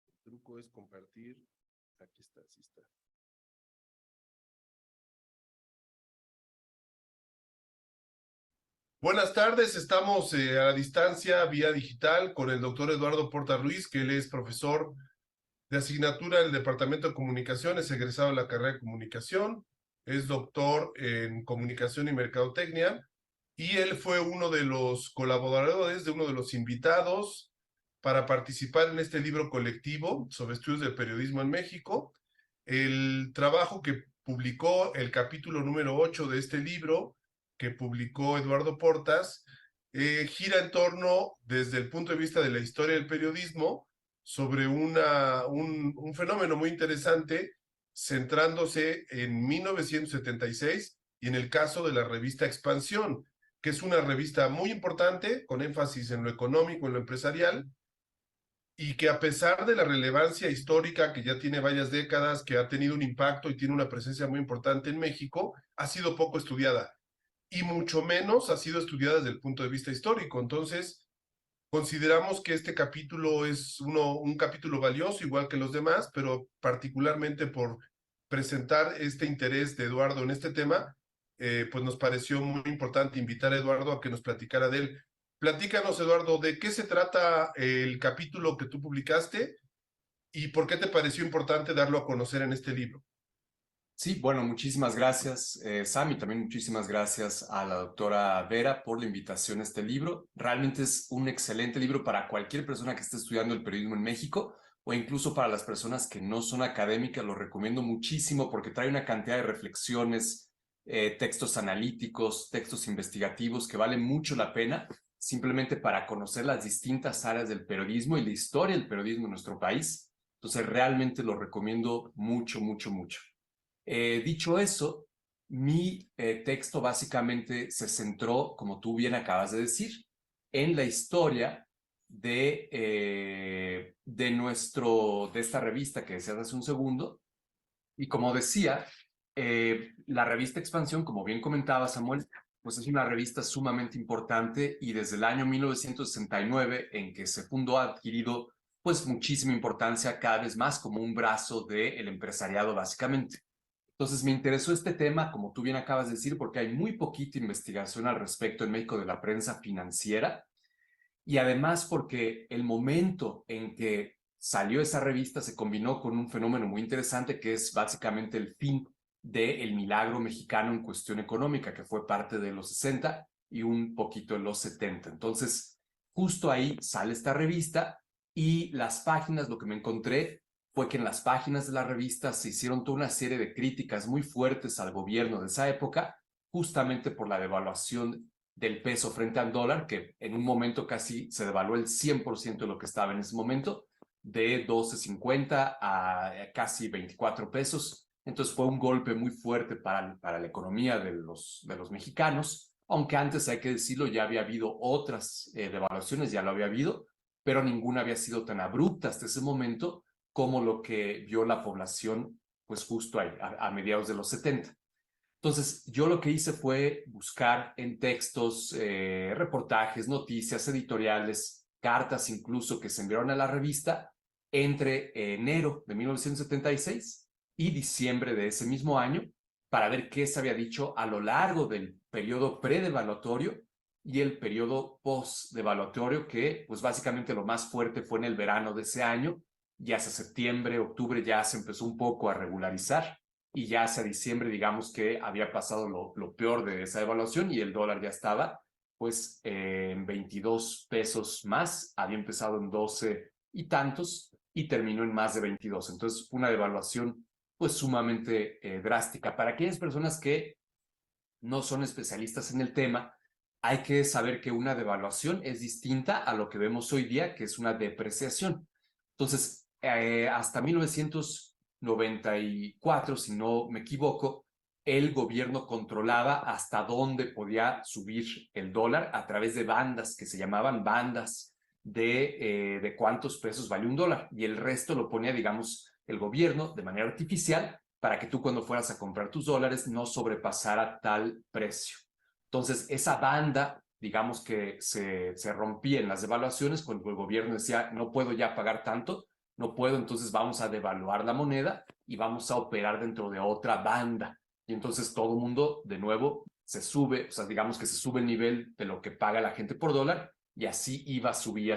El truco es compartir. Aquí está, sí está. Buenas tardes, estamos a la distancia vía digital con el doctor Eduardo Portas Ruiz, que él es profesor de asignatura del Departamento de Comunicación, es egresado de la carrera de Comunicación, es doctor en Comunicación y Mercadotecnia, y él fue uno de los colaboradores, de uno de los invitados para participar en este libro colectivo sobre estudios del periodismo en México. El trabajo que publicó, el capítulo número 8 de este libro, que publicó Eduardo Portas, gira en torno, desde el punto de vista de la historia del periodismo, sobre un fenómeno muy interesante, centrándose en 1976 y en el caso de la revista Expansión, que es una revista muy importante, con énfasis en lo económico, en lo empresarial, y que a pesar de la relevancia histórica que ya tiene varias décadas, que ha tenido un impacto y tiene una presencia muy importante en México, ha sido poco estudiada, y mucho menos ha sido estudiada desde el punto de vista histórico. Entonces, consideramos que este capítulo es un capítulo valioso, igual que los demás, pero particularmente por presentar este interés de Eduardo en este tema, pues nos pareció muy importante invitar a Eduardo a que nos platicara de él. Platícanos, Eduardo, ¿de qué se trata el capítulo que tú publicaste y por qué te pareció importante darlo a conocer en este libro? Sí, bueno, muchísimas gracias, Sam, y también muchísimas gracias a la doctora Vera por la invitación a este libro. Realmente es un excelente libro para cualquier persona que esté estudiando el periodismo en México o incluso para las personas que no son académicas. Lo recomiendo muchísimo porque trae una cantidad de reflexiones, textos analíticos, textos investigativos que valen mucho la pena simplemente para conocer las distintas áreas del periodismo y la historia del periodismo en nuestro país. Entonces, realmente lo recomiendo mucho, mucho, mucho. Dicho eso, mi texto básicamente se centró, como tú bien acabas de decir, en la historia de esta revista que decías hace un segundo. Y como decía, la revista Expansión, como bien comentaba Samuel, pues es una revista sumamente importante y desde el año 1969 en que se fundó ha adquirido pues muchísima importancia, cada vez más como un brazo del empresariado básicamente. Entonces me interesó este tema, como tú bien acabas de decir, porque hay muy poquita investigación al respecto en México de la prensa financiera y además porque el momento en que salió esa revista se combinó con un fenómeno muy interesante que es básicamente el fin del milagro mexicano en cuestión económica, que fue parte de los 60 y un poquito de los 70. Entonces, justo ahí sale esta revista y las páginas, lo que me encontré fue que en las páginas de la revista se hicieron toda una serie de críticas muy fuertes al gobierno de esa época, justamente por la devaluación del peso frente al dólar, que en un momento casi se devaluó el 100% de lo que estaba en ese momento, de 12.50 a casi 24 pesos. Entonces fue un golpe muy fuerte para la economía de los mexicanos, aunque antes, hay que decirlo, ya había habido otras devaluaciones, ya lo había habido, pero ninguna había sido tan abrupta hasta ese momento como lo que vio la población pues justo ahí, a mediados de los 70. Entonces, yo lo que hice fue buscar en textos, reportajes, noticias, editoriales, cartas incluso que se enviaron a la revista entre enero de 1976 y diciembre de ese mismo año para ver qué se había dicho a lo largo del periodo predevaluatorio y el periodo postdevaluatorio, que pues básicamente lo más fuerte fue en el verano de ese año, y hacia septiembre, octubre ya se empezó un poco a regularizar. Y ya hacia diciembre, digamos que había pasado lo peor de esa devaluación y el dólar ya estaba pues en 22 pesos más, había empezado en 12 y tantos y terminó en más de 22. Entonces, una devaluación pues sumamente drástica. Para aquellas personas que no son especialistas en el tema, hay que saber que una devaluación es distinta a lo que vemos hoy día, que es una depreciación. Entonces, hasta 1994, si no me equivoco, el gobierno controlaba hasta dónde podía subir el dólar a través de bandas que se llamaban bandas de cuántos pesos vale un dólar, y el resto lo ponía, digamos, el gobierno de manera artificial para que tú cuando fueras a comprar tus dólares no sobrepasara tal precio. Entonces, esa banda, digamos que se rompía en las devaluaciones cuando el gobierno decía, no puedo ya pagar tanto, no puedo, entonces vamos a devaluar la moneda y vamos a operar dentro de otra banda. Y entonces todo el mundo, de nuevo, se sube, o sea, digamos que se sube el nivel de lo que paga la gente por dólar, y así iba, subía.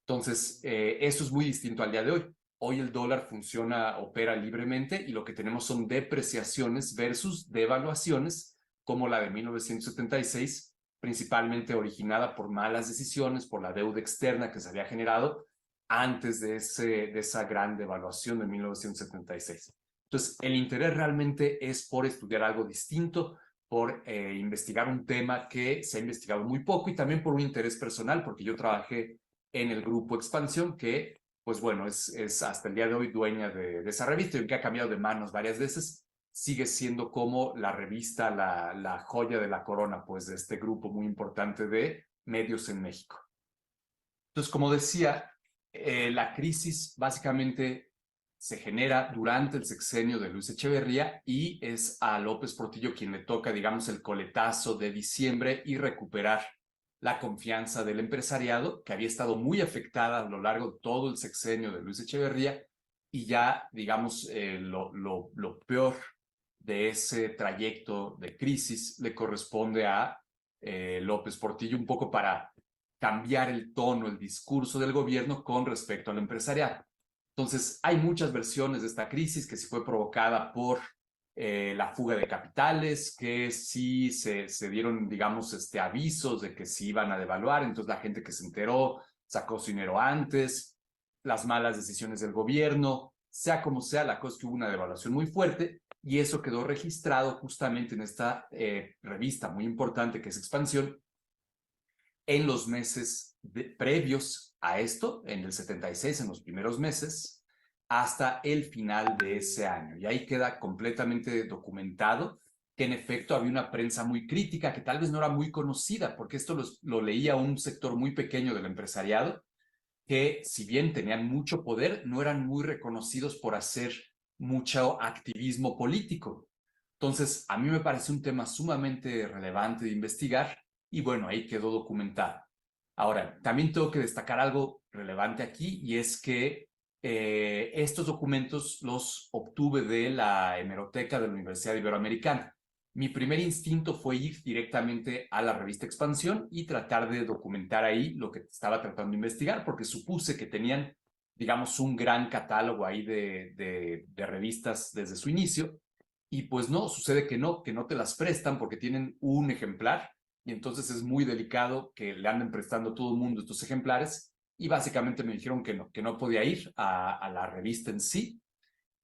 Entonces, eso es muy distinto al día de hoy. Hoy el dólar funciona, opera libremente, y lo que tenemos son depreciaciones versus devaluaciones, como la de 1976, principalmente originada por malas decisiones, por la deuda externa que se había generado antes de esa gran devaluación de 1976. Entonces, el interés realmente es por estudiar algo distinto, por investigar un tema que se ha investigado muy poco, y también por un interés personal, porque yo trabajé en el grupo Expansión, que pues bueno, es hasta el día de hoy dueña de esa revista, y que ha cambiado de manos varias veces, sigue siendo como la revista, la joya de la corona, pues de este grupo muy importante de medios en México. Entonces, como decía, la crisis básicamente se genera durante el sexenio de Luis Echeverría, y es a López Portillo quien le toca, digamos, el coletazo de diciembre y recuperar la confianza del empresariado, que había estado muy afectada a lo largo de todo el sexenio de Luis Echeverría, y ya, digamos, lo peor de ese trayecto de crisis le corresponde a López Portillo, un poco para cambiar el tono, el discurso del gobierno con respecto al empresariado. Entonces, hay muchas versiones de esta crisis, que sí fue provocada por la fuga de capitales, que sí se dieron, digamos, avisos de que se iban a devaluar, entonces la gente que se enteró sacó su dinero antes, las malas decisiones del gobierno, sea como sea, la cosa es que hubo una devaluación muy fuerte, y eso quedó registrado justamente en esta revista muy importante que es Expansión, en los meses previos a esto, en el 76, en los primeros meses, hasta el final de ese año. Y ahí queda completamente documentado que en efecto había una prensa muy crítica, que tal vez no era muy conocida, porque esto lo leía un sector muy pequeño del empresariado, que si bien tenían mucho poder, no eran muy reconocidos por hacer mucho activismo político. Entonces, a mí me parece un tema sumamente relevante de investigar, y bueno, ahí quedó documentado. Ahora, también tengo que destacar algo relevante aquí, y es que estos documentos los obtuve de la hemeroteca de la Universidad Iberoamericana. Mi primer instinto fue ir directamente a la revista Expansión y tratar de documentar ahí lo que estaba tratando de investigar, porque supuse que tenían, digamos, un gran catálogo ahí de revistas desde su inicio, y pues no, sucede que no te las prestan porque tienen un ejemplar, y entonces es muy delicado que le anden prestando a todo el mundo estos ejemplares, y básicamente me dijeron que no podía ir a la revista en sí,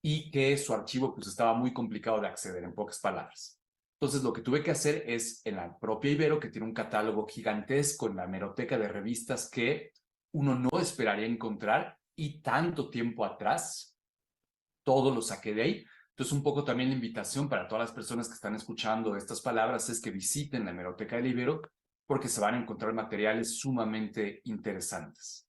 y que su archivo pues estaba muy complicado de acceder, en pocas palabras. Entonces lo que tuve que hacer es, en la propia Ibero, que tiene un catálogo gigantesco en la hemeroteca de revistas que uno no esperaría encontrar, y tanto tiempo atrás, todo lo saqué de ahí. Entonces, un poco también la invitación para todas las personas que están escuchando estas palabras es que visiten la hemeroteca del Ibero, porque se van a encontrar materiales sumamente interesantes.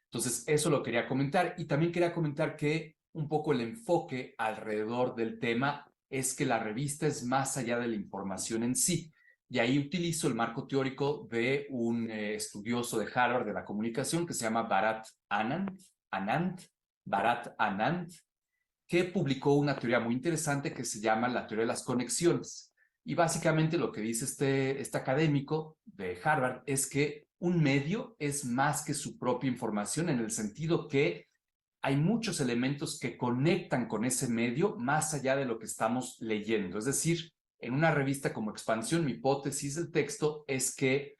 Entonces, eso lo quería comentar, y también quería comentar que un poco el enfoque alrededor del tema es que la revista es más allá de la información en sí. Y ahí utilizo el marco teórico de un estudioso de Harvard de la comunicación que se llama Bharat Anand, que publicó una teoría muy interesante que se llama la teoría de las conexiones. Y básicamente lo que dice este académico de Harvard es que un medio es más que su propia información, en el sentido que hay muchos elementos que conectan con ese medio más allá de lo que estamos leyendo. Es decir, en una revista como Expansión, mi hipótesis del texto es que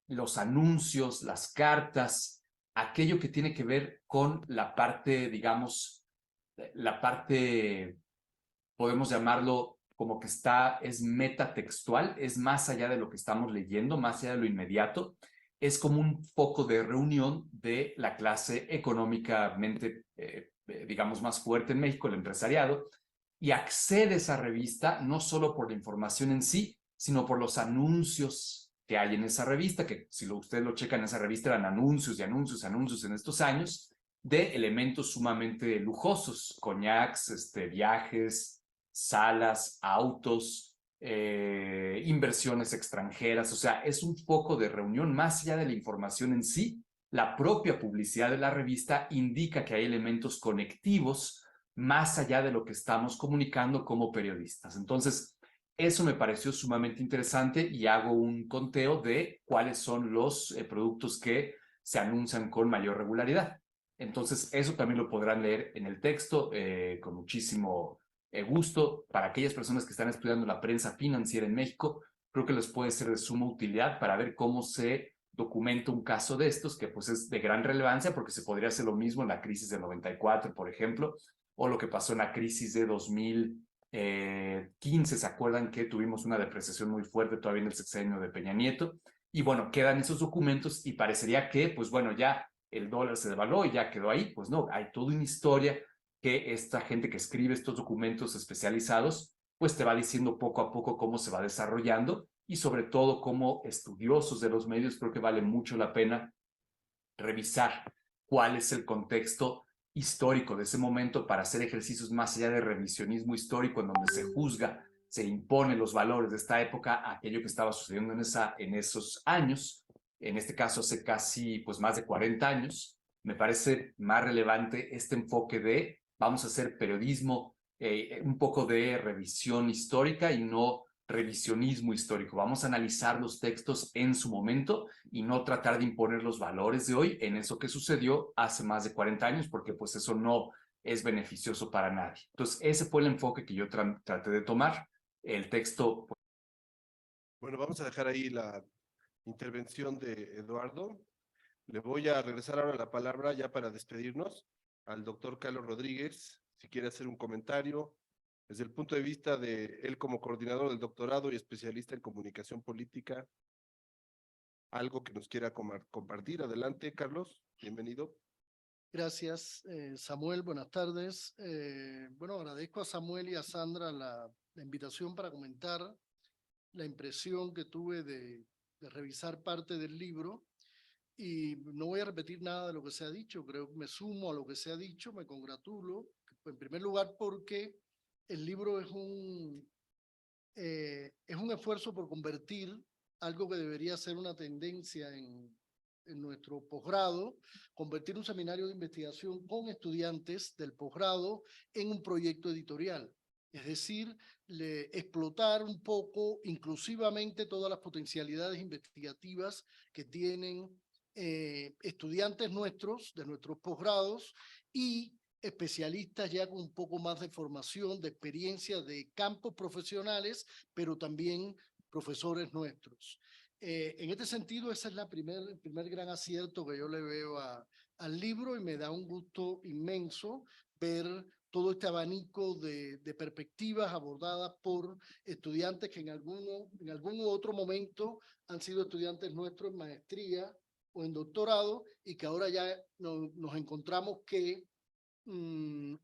los anuncios, las cartas, aquello que tiene que ver con la parte, digamos, la parte, podemos llamarlo como que es metatextual, es más allá de lo que estamos leyendo, más allá de lo inmediato, es como un foco de reunión de la clase económicamente, digamos, más fuerte en México, el empresariado, y accede a esa revista no solo por la información en sí, sino por los anuncios que hay en esa revista, que si ustedes lo checan en esa revista eran anuncios y anuncios, anuncios en estos años, de elementos sumamente lujosos, coñacs, viajes, salas, autos, inversiones extranjeras. O sea, es un foco de reunión más allá de la información en sí. La propia publicidad de la revista indica que hay elementos conectivos más allá de lo que estamos comunicando como periodistas. Entonces, eso me pareció sumamente interesante y hago un conteo de cuáles son los productos que se anuncian con mayor regularidad. Entonces, eso también lo podrán leer en el texto con muchísimo gusto. Para aquellas personas que están estudiando la prensa financiera en México, creo que les puede ser de suma utilidad para ver cómo se documenta un caso de estos, que pues es de gran relevancia porque se podría hacer lo mismo en la crisis del 94, por ejemplo, o lo que pasó en la crisis de 2015. ¿Se acuerdan que tuvimos una depreciación muy fuerte todavía en el sexenio de Peña Nieto? Y bueno, quedan esos documentos y parecería que, pues bueno, ya el dólar se devaluó y ya quedó ahí. Pues no, hay toda una historia que esta gente que escribe estos documentos especializados, pues te va diciendo poco a poco cómo se va desarrollando, y sobre todo como estudiosos de los medios creo que vale mucho la pena revisar cuál es el contexto histórico de ese momento para hacer ejercicios más allá de revisionismo histórico, en donde se juzga, se imponen los valores de esta época a aquello que estaba sucediendo en esos años. En este caso, hace casi pues más de 40 años. Me parece más relevante este enfoque de vamos a hacer periodismo, un poco de revisión histórica y no revisionismo histórico. Vamos a analizar los textos en su momento y no tratar de imponer los valores de hoy en eso que sucedió hace más de 40 años, porque pues eso no es beneficioso para nadie. Entonces, ese fue el enfoque que yo traté de tomar. El texto... Bueno, vamos a dejar ahí la intervención de Eduardo. Le voy a regresar ahora la palabra ya para despedirnos al doctor Carlos Rodríguez, si quiere hacer un comentario desde el punto de vista de él como coordinador del doctorado y especialista en comunicación política. Algo que nos quiera compartir. Adelante, Carlos, bienvenido. Gracias, Samuel, buenas tardes. Bueno, agradezco a Samuel y a Sandra la invitación para comentar la impresión que tuve de revisar parte del libro, y no voy a repetir nada de lo que se ha dicho. Creo que me sumo a lo que se ha dicho, me congratulo, en primer lugar porque el libro es un esfuerzo por convertir algo que debería ser una tendencia en nuestro posgrado, convertir un seminario de investigación con estudiantes del posgrado en un proyecto editorial. Es decir, explotar un poco inclusivamente todas las potencialidades investigativas que tienen estudiantes nuestros, de nuestros posgrados, y especialistas ya con un poco más de formación, de experiencia de campos profesionales, pero también profesores nuestros. En este sentido, ese es el primer gran acierto que yo le veo al libro, y me da un gusto inmenso ver todo este abanico de perspectivas abordadas por estudiantes que en algún otro momento han sido estudiantes nuestros en maestría o en doctorado, y que ahora ya nos encontramos que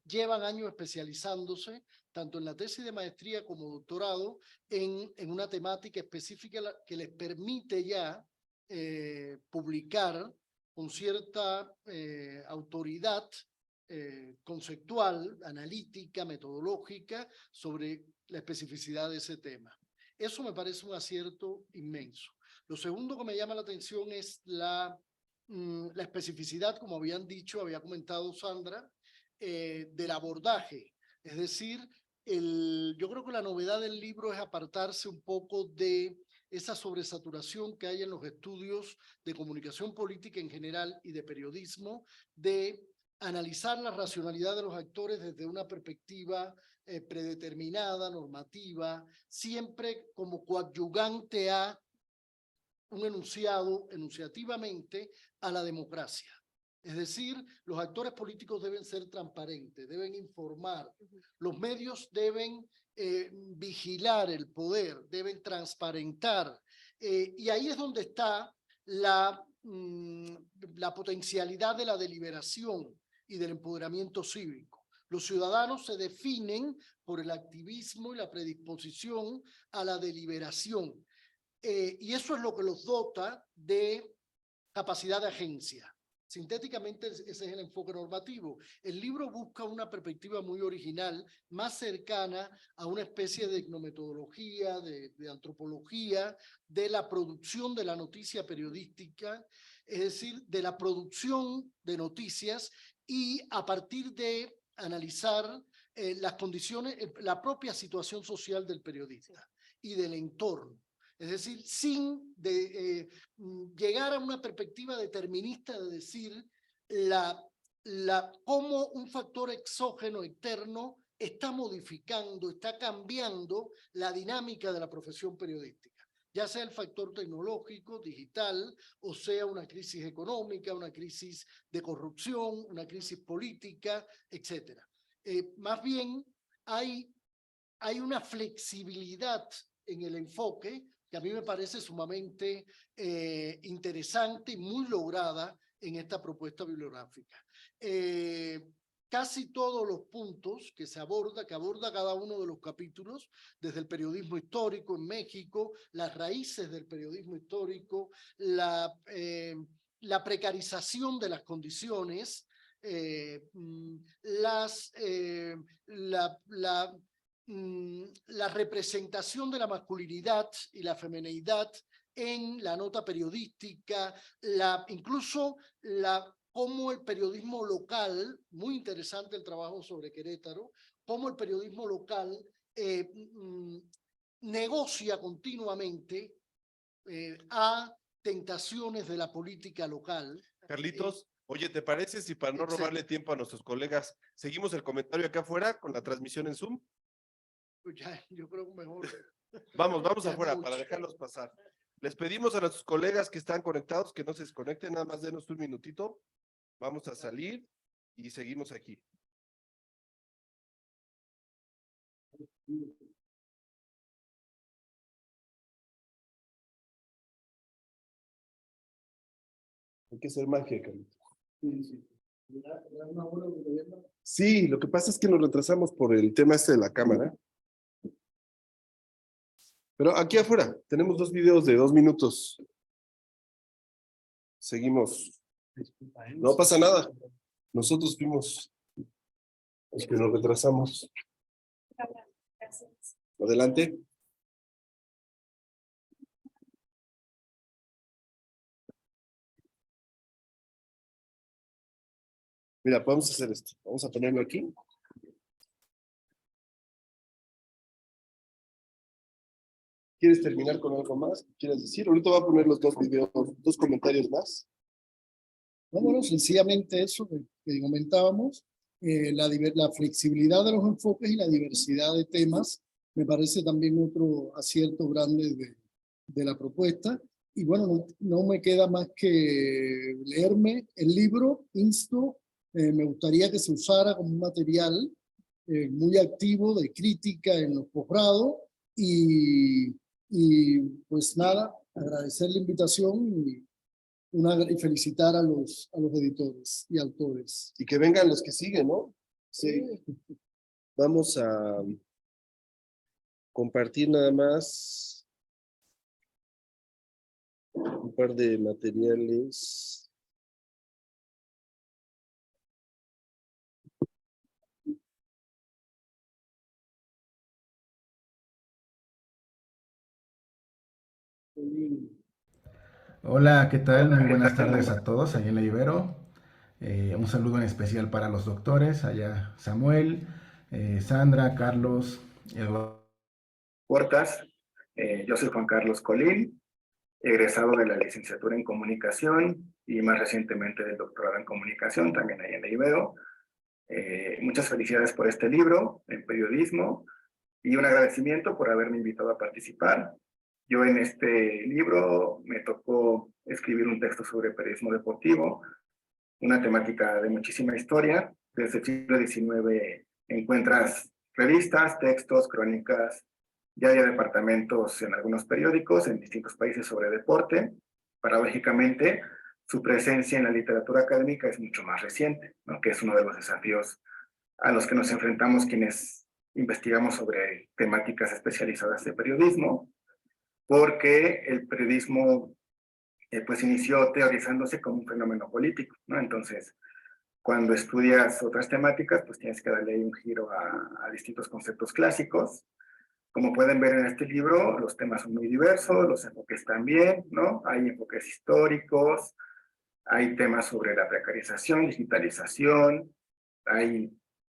llevan años especializándose tanto en la tesis de maestría como doctorado en una temática específica que les permite ya publicar con cierta autoridad conceptual, analítica, metodológica sobre la especificidad de ese tema. Eso me parece un acierto inmenso. Lo segundo que me llama la atención es la especificidad, como había comentado Sandra, del abordaje. Es decir, yo creo que la novedad del libro es apartarse un poco de esa sobresaturación que hay en los estudios de comunicación política en general y de periodismo, de analizar la racionalidad de los actores desde una perspectiva predeterminada, normativa, siempre como coadyuvante a un enunciativamente a la democracia. Es decir, los actores políticos deben ser transparentes, deben informar, los medios deben vigilar el poder, deben transparentar, y ahí es donde está la potencialidad de la deliberación y del empoderamiento cívico. Los ciudadanos se definen por el activismo y la predisposición a la deliberación. Y eso es lo que los dota de capacidad de agencia. Sintéticamente, ese es el enfoque normativo. El libro busca una perspectiva muy original, más cercana a una especie de etnometodología, de antropología, de la producción de la noticia periodística, es decir, de la producción de noticias, y a partir de analizar las condiciones, la propia situación social del periodista y del entorno. Es decir, sin llegar a una perspectiva determinista de decir cómo un factor exógeno externo está modificando, está cambiando la dinámica de la profesión periodística, ya sea el factor tecnológico, digital, o sea una crisis económica, una crisis de corrupción, una crisis política, etc. Más bien hay una flexibilidad en el enfoque que a mí me parece sumamente interesante y muy lograda en esta propuesta bibliográfica. Casi todos los puntos que aborda cada uno de los capítulos, desde el periodismo histórico en México, las raíces del periodismo histórico, la precarización de las condiciones, la representación de la masculinidad y la femineidad en la nota periodística, incluso cómo el periodismo local, muy interesante el trabajo sobre Querétaro, cómo el periodismo local negocia continuamente a tentaciones de la política local. Carlitos, oye, ¿te parece si para no robarle tiempo a nuestros colegas, seguimos el comentario acá afuera con la transmisión en Zoom? Pues ya, yo creo que mejor. Vamos afuera para dejarlos pasar. Les pedimos a nuestros colegas que están conectados que no se desconecten, nada más denos un minutito. Vamos a salir y seguimos aquí. Hay que ser magia, Carlitos. Sí, lo que pasa es que nos retrasamos por el tema este de la cámara. Pero aquí afuera tenemos 2 videos de 2 minutos. Seguimos. No pasa nada. Nosotros fuimos los que nos retrasamos. Adelante. Mira, podemos hacer esto. Vamos a ponerlo aquí. ¿Quieres terminar con algo más? ¿Quieres decir? Ahorita voy a poner los 2 videos, 2 comentarios más. No, bueno, sencillamente eso que comentábamos, la flexibilidad de los enfoques y la diversidad de temas me parece también otro acierto grande de la propuesta. Y bueno, no me queda más que leerme el libro, insto, me gustaría que se usara como un material muy activo de crítica en los posgrados y pues nada, agradecer la invitación y felicitar a los editores y autores. Y que vengan los que siguen, ¿no? Sí. Vamos a compartir nada más un par de materiales. Hola, ¿qué tal? Muy buenas tardes a todos allá en la Ibero. Un saludo en especial para los doctores, allá Samuel, Sandra, Carlos, Eduardo. Puertas. Yo soy Juan Carlos Colín, egresado de la licenciatura en comunicación y más recientemente del doctorado en comunicación, también ahí en la Ibero. Muchas felicidades por este libro en periodismo y un agradecimiento por haberme invitado a participar. Yo en este libro me tocó escribir un texto sobre periodismo deportivo, una temática de muchísima historia. Desde el siglo XIX encuentras revistas, textos, crónicas, ya hay departamentos en algunos periódicos en distintos países sobre deporte. Paradójicamente, su presencia en la literatura académica es mucho más reciente, ¿no? Que es uno de los desafíos a los que nos enfrentamos quienes investigamos sobre temáticas especializadas de periodismo, porque el periodismo pues inició teorizándose como un fenómeno político, ¿no? Entonces, cuando estudias otras temáticas, pues tienes que darle un giro a distintos conceptos clásicos. Como pueden ver en este libro, los temas son muy diversos, los enfoques también, ¿no? Hay enfoques históricos, hay temas sobre la precarización, digitalización, hay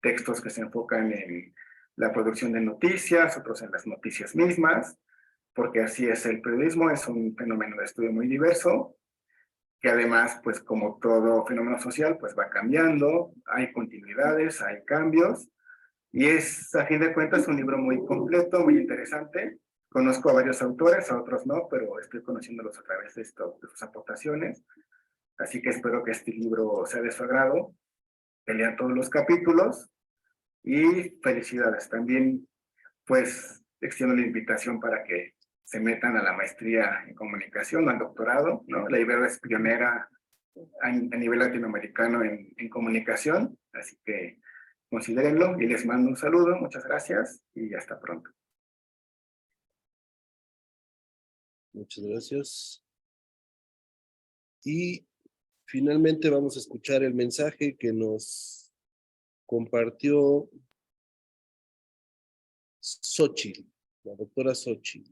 textos que se enfocan en la producción de noticias, otros en las noticias mismas, porque así es el periodismo, es un fenómeno de estudio muy diverso, que además, pues como todo fenómeno social, pues va cambiando, hay continuidades, hay cambios, y es, a fin de cuentas, un libro muy completo, muy interesante. Conozco a varios autores, a otros no, pero estoy conociéndolos a través de sus aportaciones. Así que espero que este libro sea de su agrado, que lean todos los capítulos y felicidades. También, pues, extiendo la invitación para que se metan a la maestría en comunicación o al doctorado, ¿no? La Ibero es pionera a nivel latinoamericano en comunicación, así que considérenlo y les mando un saludo, muchas gracias y hasta pronto. Muchas gracias. Y finalmente vamos a escuchar el mensaje que nos compartió Xochitl, la doctora Xochitl.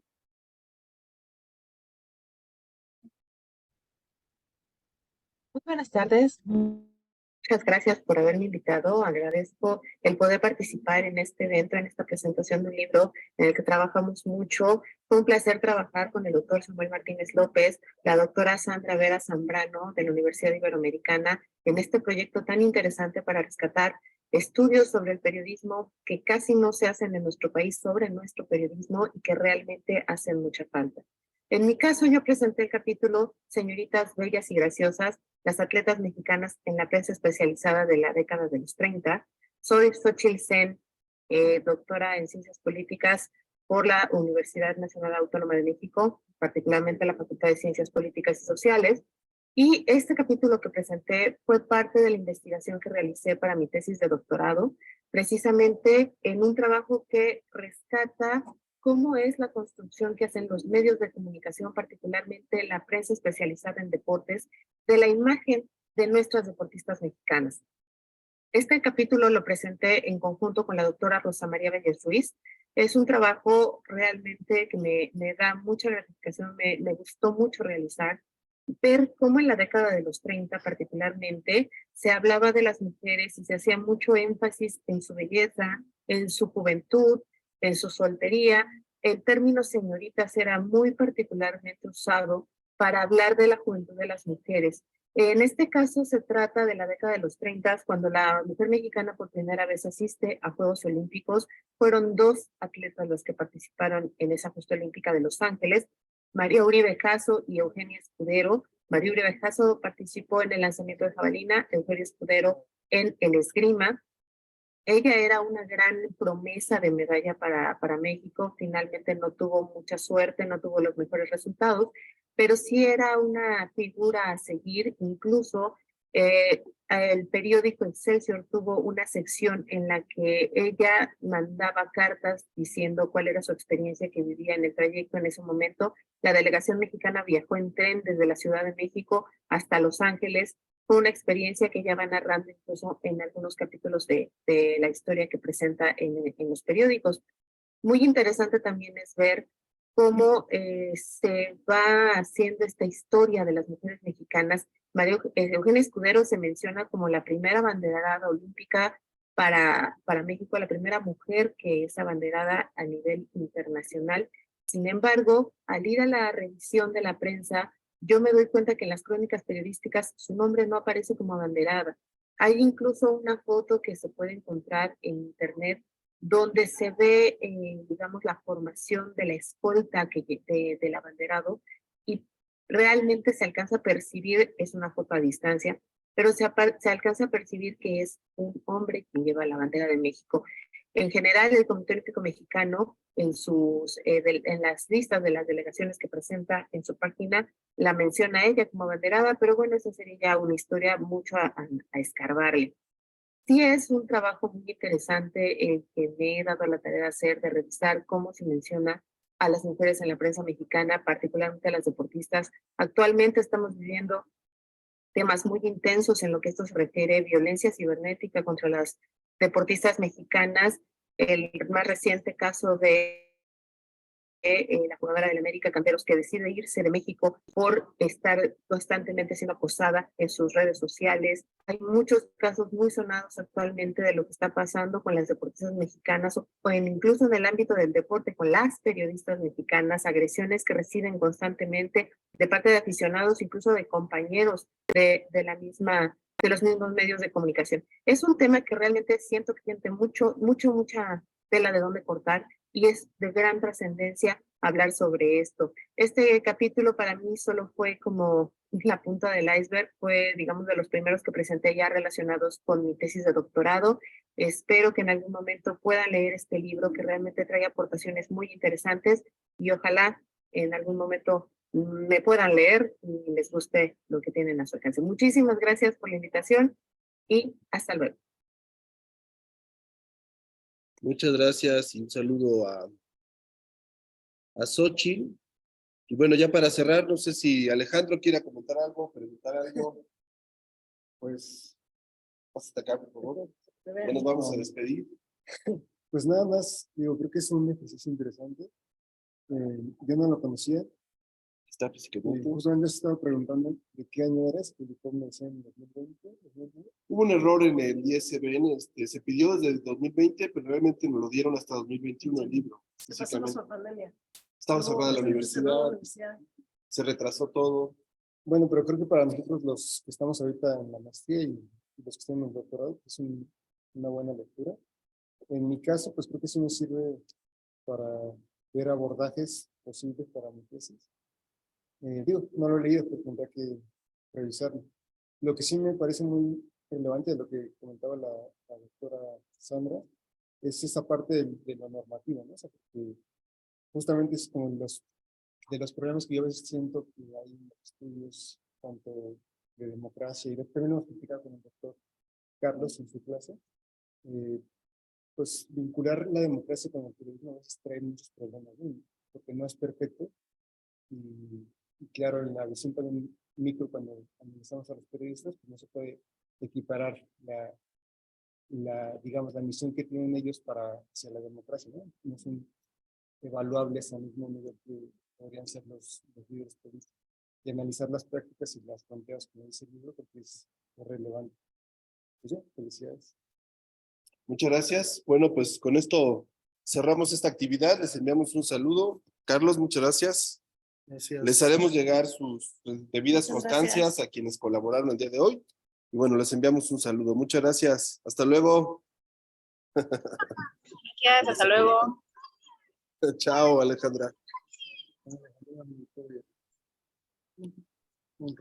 Muy buenas tardes. Muchas gracias por haberme invitado. Agradezco el poder participar en este evento, en esta presentación de un libro en el que trabajamos mucho. Fue un placer trabajar con el doctor Samuel Martínez López, la doctora Sandra Vera Zambrano de la Universidad Iberoamericana, en este proyecto tan interesante para rescatar estudios sobre el periodismo que casi no se hacen en nuestro país sobre nuestro periodismo y que realmente hacen mucha falta. En mi caso, yo presenté el capítulo Señoritas Bellas y Graciosas, las atletas mexicanas en la prensa especializada de la década de los 30. Soy Xochitl Sen, doctora en Ciencias Políticas por la Universidad Nacional Autónoma de México, particularmente la Facultad de Ciencias Políticas y Sociales. Y este capítulo que presenté fue parte de la investigación que realicé para mi tesis de doctorado, precisamente en un trabajo que rescata cómo es la construcción que hacen los medios de comunicación, particularmente la prensa especializada en deportes, de la imagen de nuestras deportistas mexicanas. Este capítulo lo presenté en conjunto con la doctora Rosa María Vélez Ruiz. Es un trabajo realmente que me da mucha gratificación, me gustó mucho realizar, ver cómo en la década de los 30 particularmente se hablaba de las mujeres y se hacía mucho énfasis en su belleza, en su juventud, en su soltería. El término señoritas era muy particularmente usado para hablar de la juventud de las mujeres. En este caso se trata de la década de los 30, cuando la mujer mexicana por primera vez asiste a Juegos Olímpicos. Fueron 2 atletas los que participaron en esa justa olímpica de Los Ángeles, María Uribe Jasso y Eugenia Escudero. María Uribe Jasso participó en el lanzamiento de jabalina, Eugenia Escudero en el esgrima. Ella era una gran promesa de medalla para México. Finalmente no tuvo mucha suerte, no tuvo los mejores resultados, pero sí era una figura a seguir. Incluso el periódico Excelsior tuvo una sección en la que ella mandaba cartas diciendo cuál era su experiencia que vivía en el trayecto en ese momento. La delegación mexicana viajó en tren desde la Ciudad de México hasta Los Ángeles. Fue una experiencia que ella va narrando incluso en algunos capítulos de la historia que presenta en los periódicos. Muy interesante también es ver cómo se va haciendo esta historia de las mujeres mexicanas. Eugenia Escudero se menciona como la primera abanderada olímpica para México, la primera mujer que es abanderada a nivel internacional. Sin embargo, al ir a la revisión de la prensa, yo me doy cuenta que en las crónicas periodísticas su nombre no aparece como abanderada. Hay incluso una foto que se puede encontrar en internet donde se ve, digamos, la formación de la escolta del abanderado, y realmente se alcanza a percibir, es una foto a distancia, pero se alcanza a percibir que es un hombre quien lleva la bandera de México. En general, el Comité Olímpico Mexicano, en las listas de las delegaciones que presenta en su página, la menciona a ella como abanderada, pero bueno, esa sería ya una historia mucho a escarbarle. Sí, es un trabajo muy interesante el que me he dado la tarea de hacer, de revisar cómo se menciona a las mujeres en la prensa mexicana, particularmente a las deportistas. Actualmente estamos viviendo temas muy intensos en lo que esto se refiere, violencia cibernética contra las deportistas mexicanas. El más reciente caso de la jugadora del América Canteros, que decide irse de México por estar constantemente siendo acosada en sus redes sociales. Hay muchos casos muy sonados actualmente de lo que está pasando con las deportistas mexicanas, o incluso en el ámbito del deporte con las periodistas mexicanas, agresiones que reciben constantemente de parte de aficionados, incluso de compañeros de los mismos medios de comunicación. Es un tema que realmente siento que tiene mucha tela de dónde cortar, y es de gran trascendencia hablar sobre esto. Este capítulo para mí solo fue como la punta del iceberg, fue, digamos, de los primeros que presenté ya relacionados con mi tesis de doctorado. Espero que en algún momento puedan leer este libro, que realmente trae aportaciones muy interesantes, y ojalá en algún momento me puedan leer y les guste lo que tienen a su alcance. Muchísimas gracias por la invitación y hasta luego. Muchas gracias y un saludo a Xochitl. Y bueno, ya para cerrar, no sé si Alejandro quiera comentar algo, preguntar algo. Pues, Hasta acá, por favor. Ya nos vamos a despedir. pues nada más, digo, creo que es un ejercicio interesante. Yo no lo conocía. Está físicamente. Justamente se estaba preguntando de qué año eres, publicó en 2020, 2020. Hubo un error en el ISBN, se pidió desde el 2020, pero realmente nos lo dieron hasta 2021 el libro. Se pasamos por pandemia. Estaba cerrada la la universidad, se retrasó todo. Bueno, pero creo que para nosotros los que estamos ahorita en la maestría y los que están en el doctorado, es una buena lectura. En mi caso, pues creo que eso me sirve para ver abordajes posibles para mi tesis. Digo, no lo he leído, pero tendrá que revisarlo. Lo que sí me parece muy relevante de lo que comentaba la doctora Sandra, es esa parte de la normativa, ¿no? O sea, porque justamente es como de los problemas que yo a veces siento que hay en los estudios, tanto de democracia, y también lo hemos explicado con el doctor Carlos en su clase, pues vincular la democracia con el periodismo a veces trae muchos problemas, ¿no? Porque no es perfecto. Y claro, en la visión también micro, cuando analizamos a los periodistas, pues no se puede equiparar digamos, la misión que tienen ellos hacia la democracia, ¿no? No son evaluables al mismo nivel que podrían ser los líderes políticos. Y analizar las prácticas y las fronteras, como dice el libro, porque es relevante. Pues ya, felicidades. Muchas gracias. Bueno, pues con esto cerramos esta actividad. Les enviamos un saludo. Carlos, muchas gracias. Gracias. Les haremos llegar sus debidas Muchas constancias gracias. a quienes colaboraron el día de hoy. Y bueno, les enviamos un saludo. Muchas gracias. Hasta luego. Gracias, hasta luego. Chao, Alejandra. Un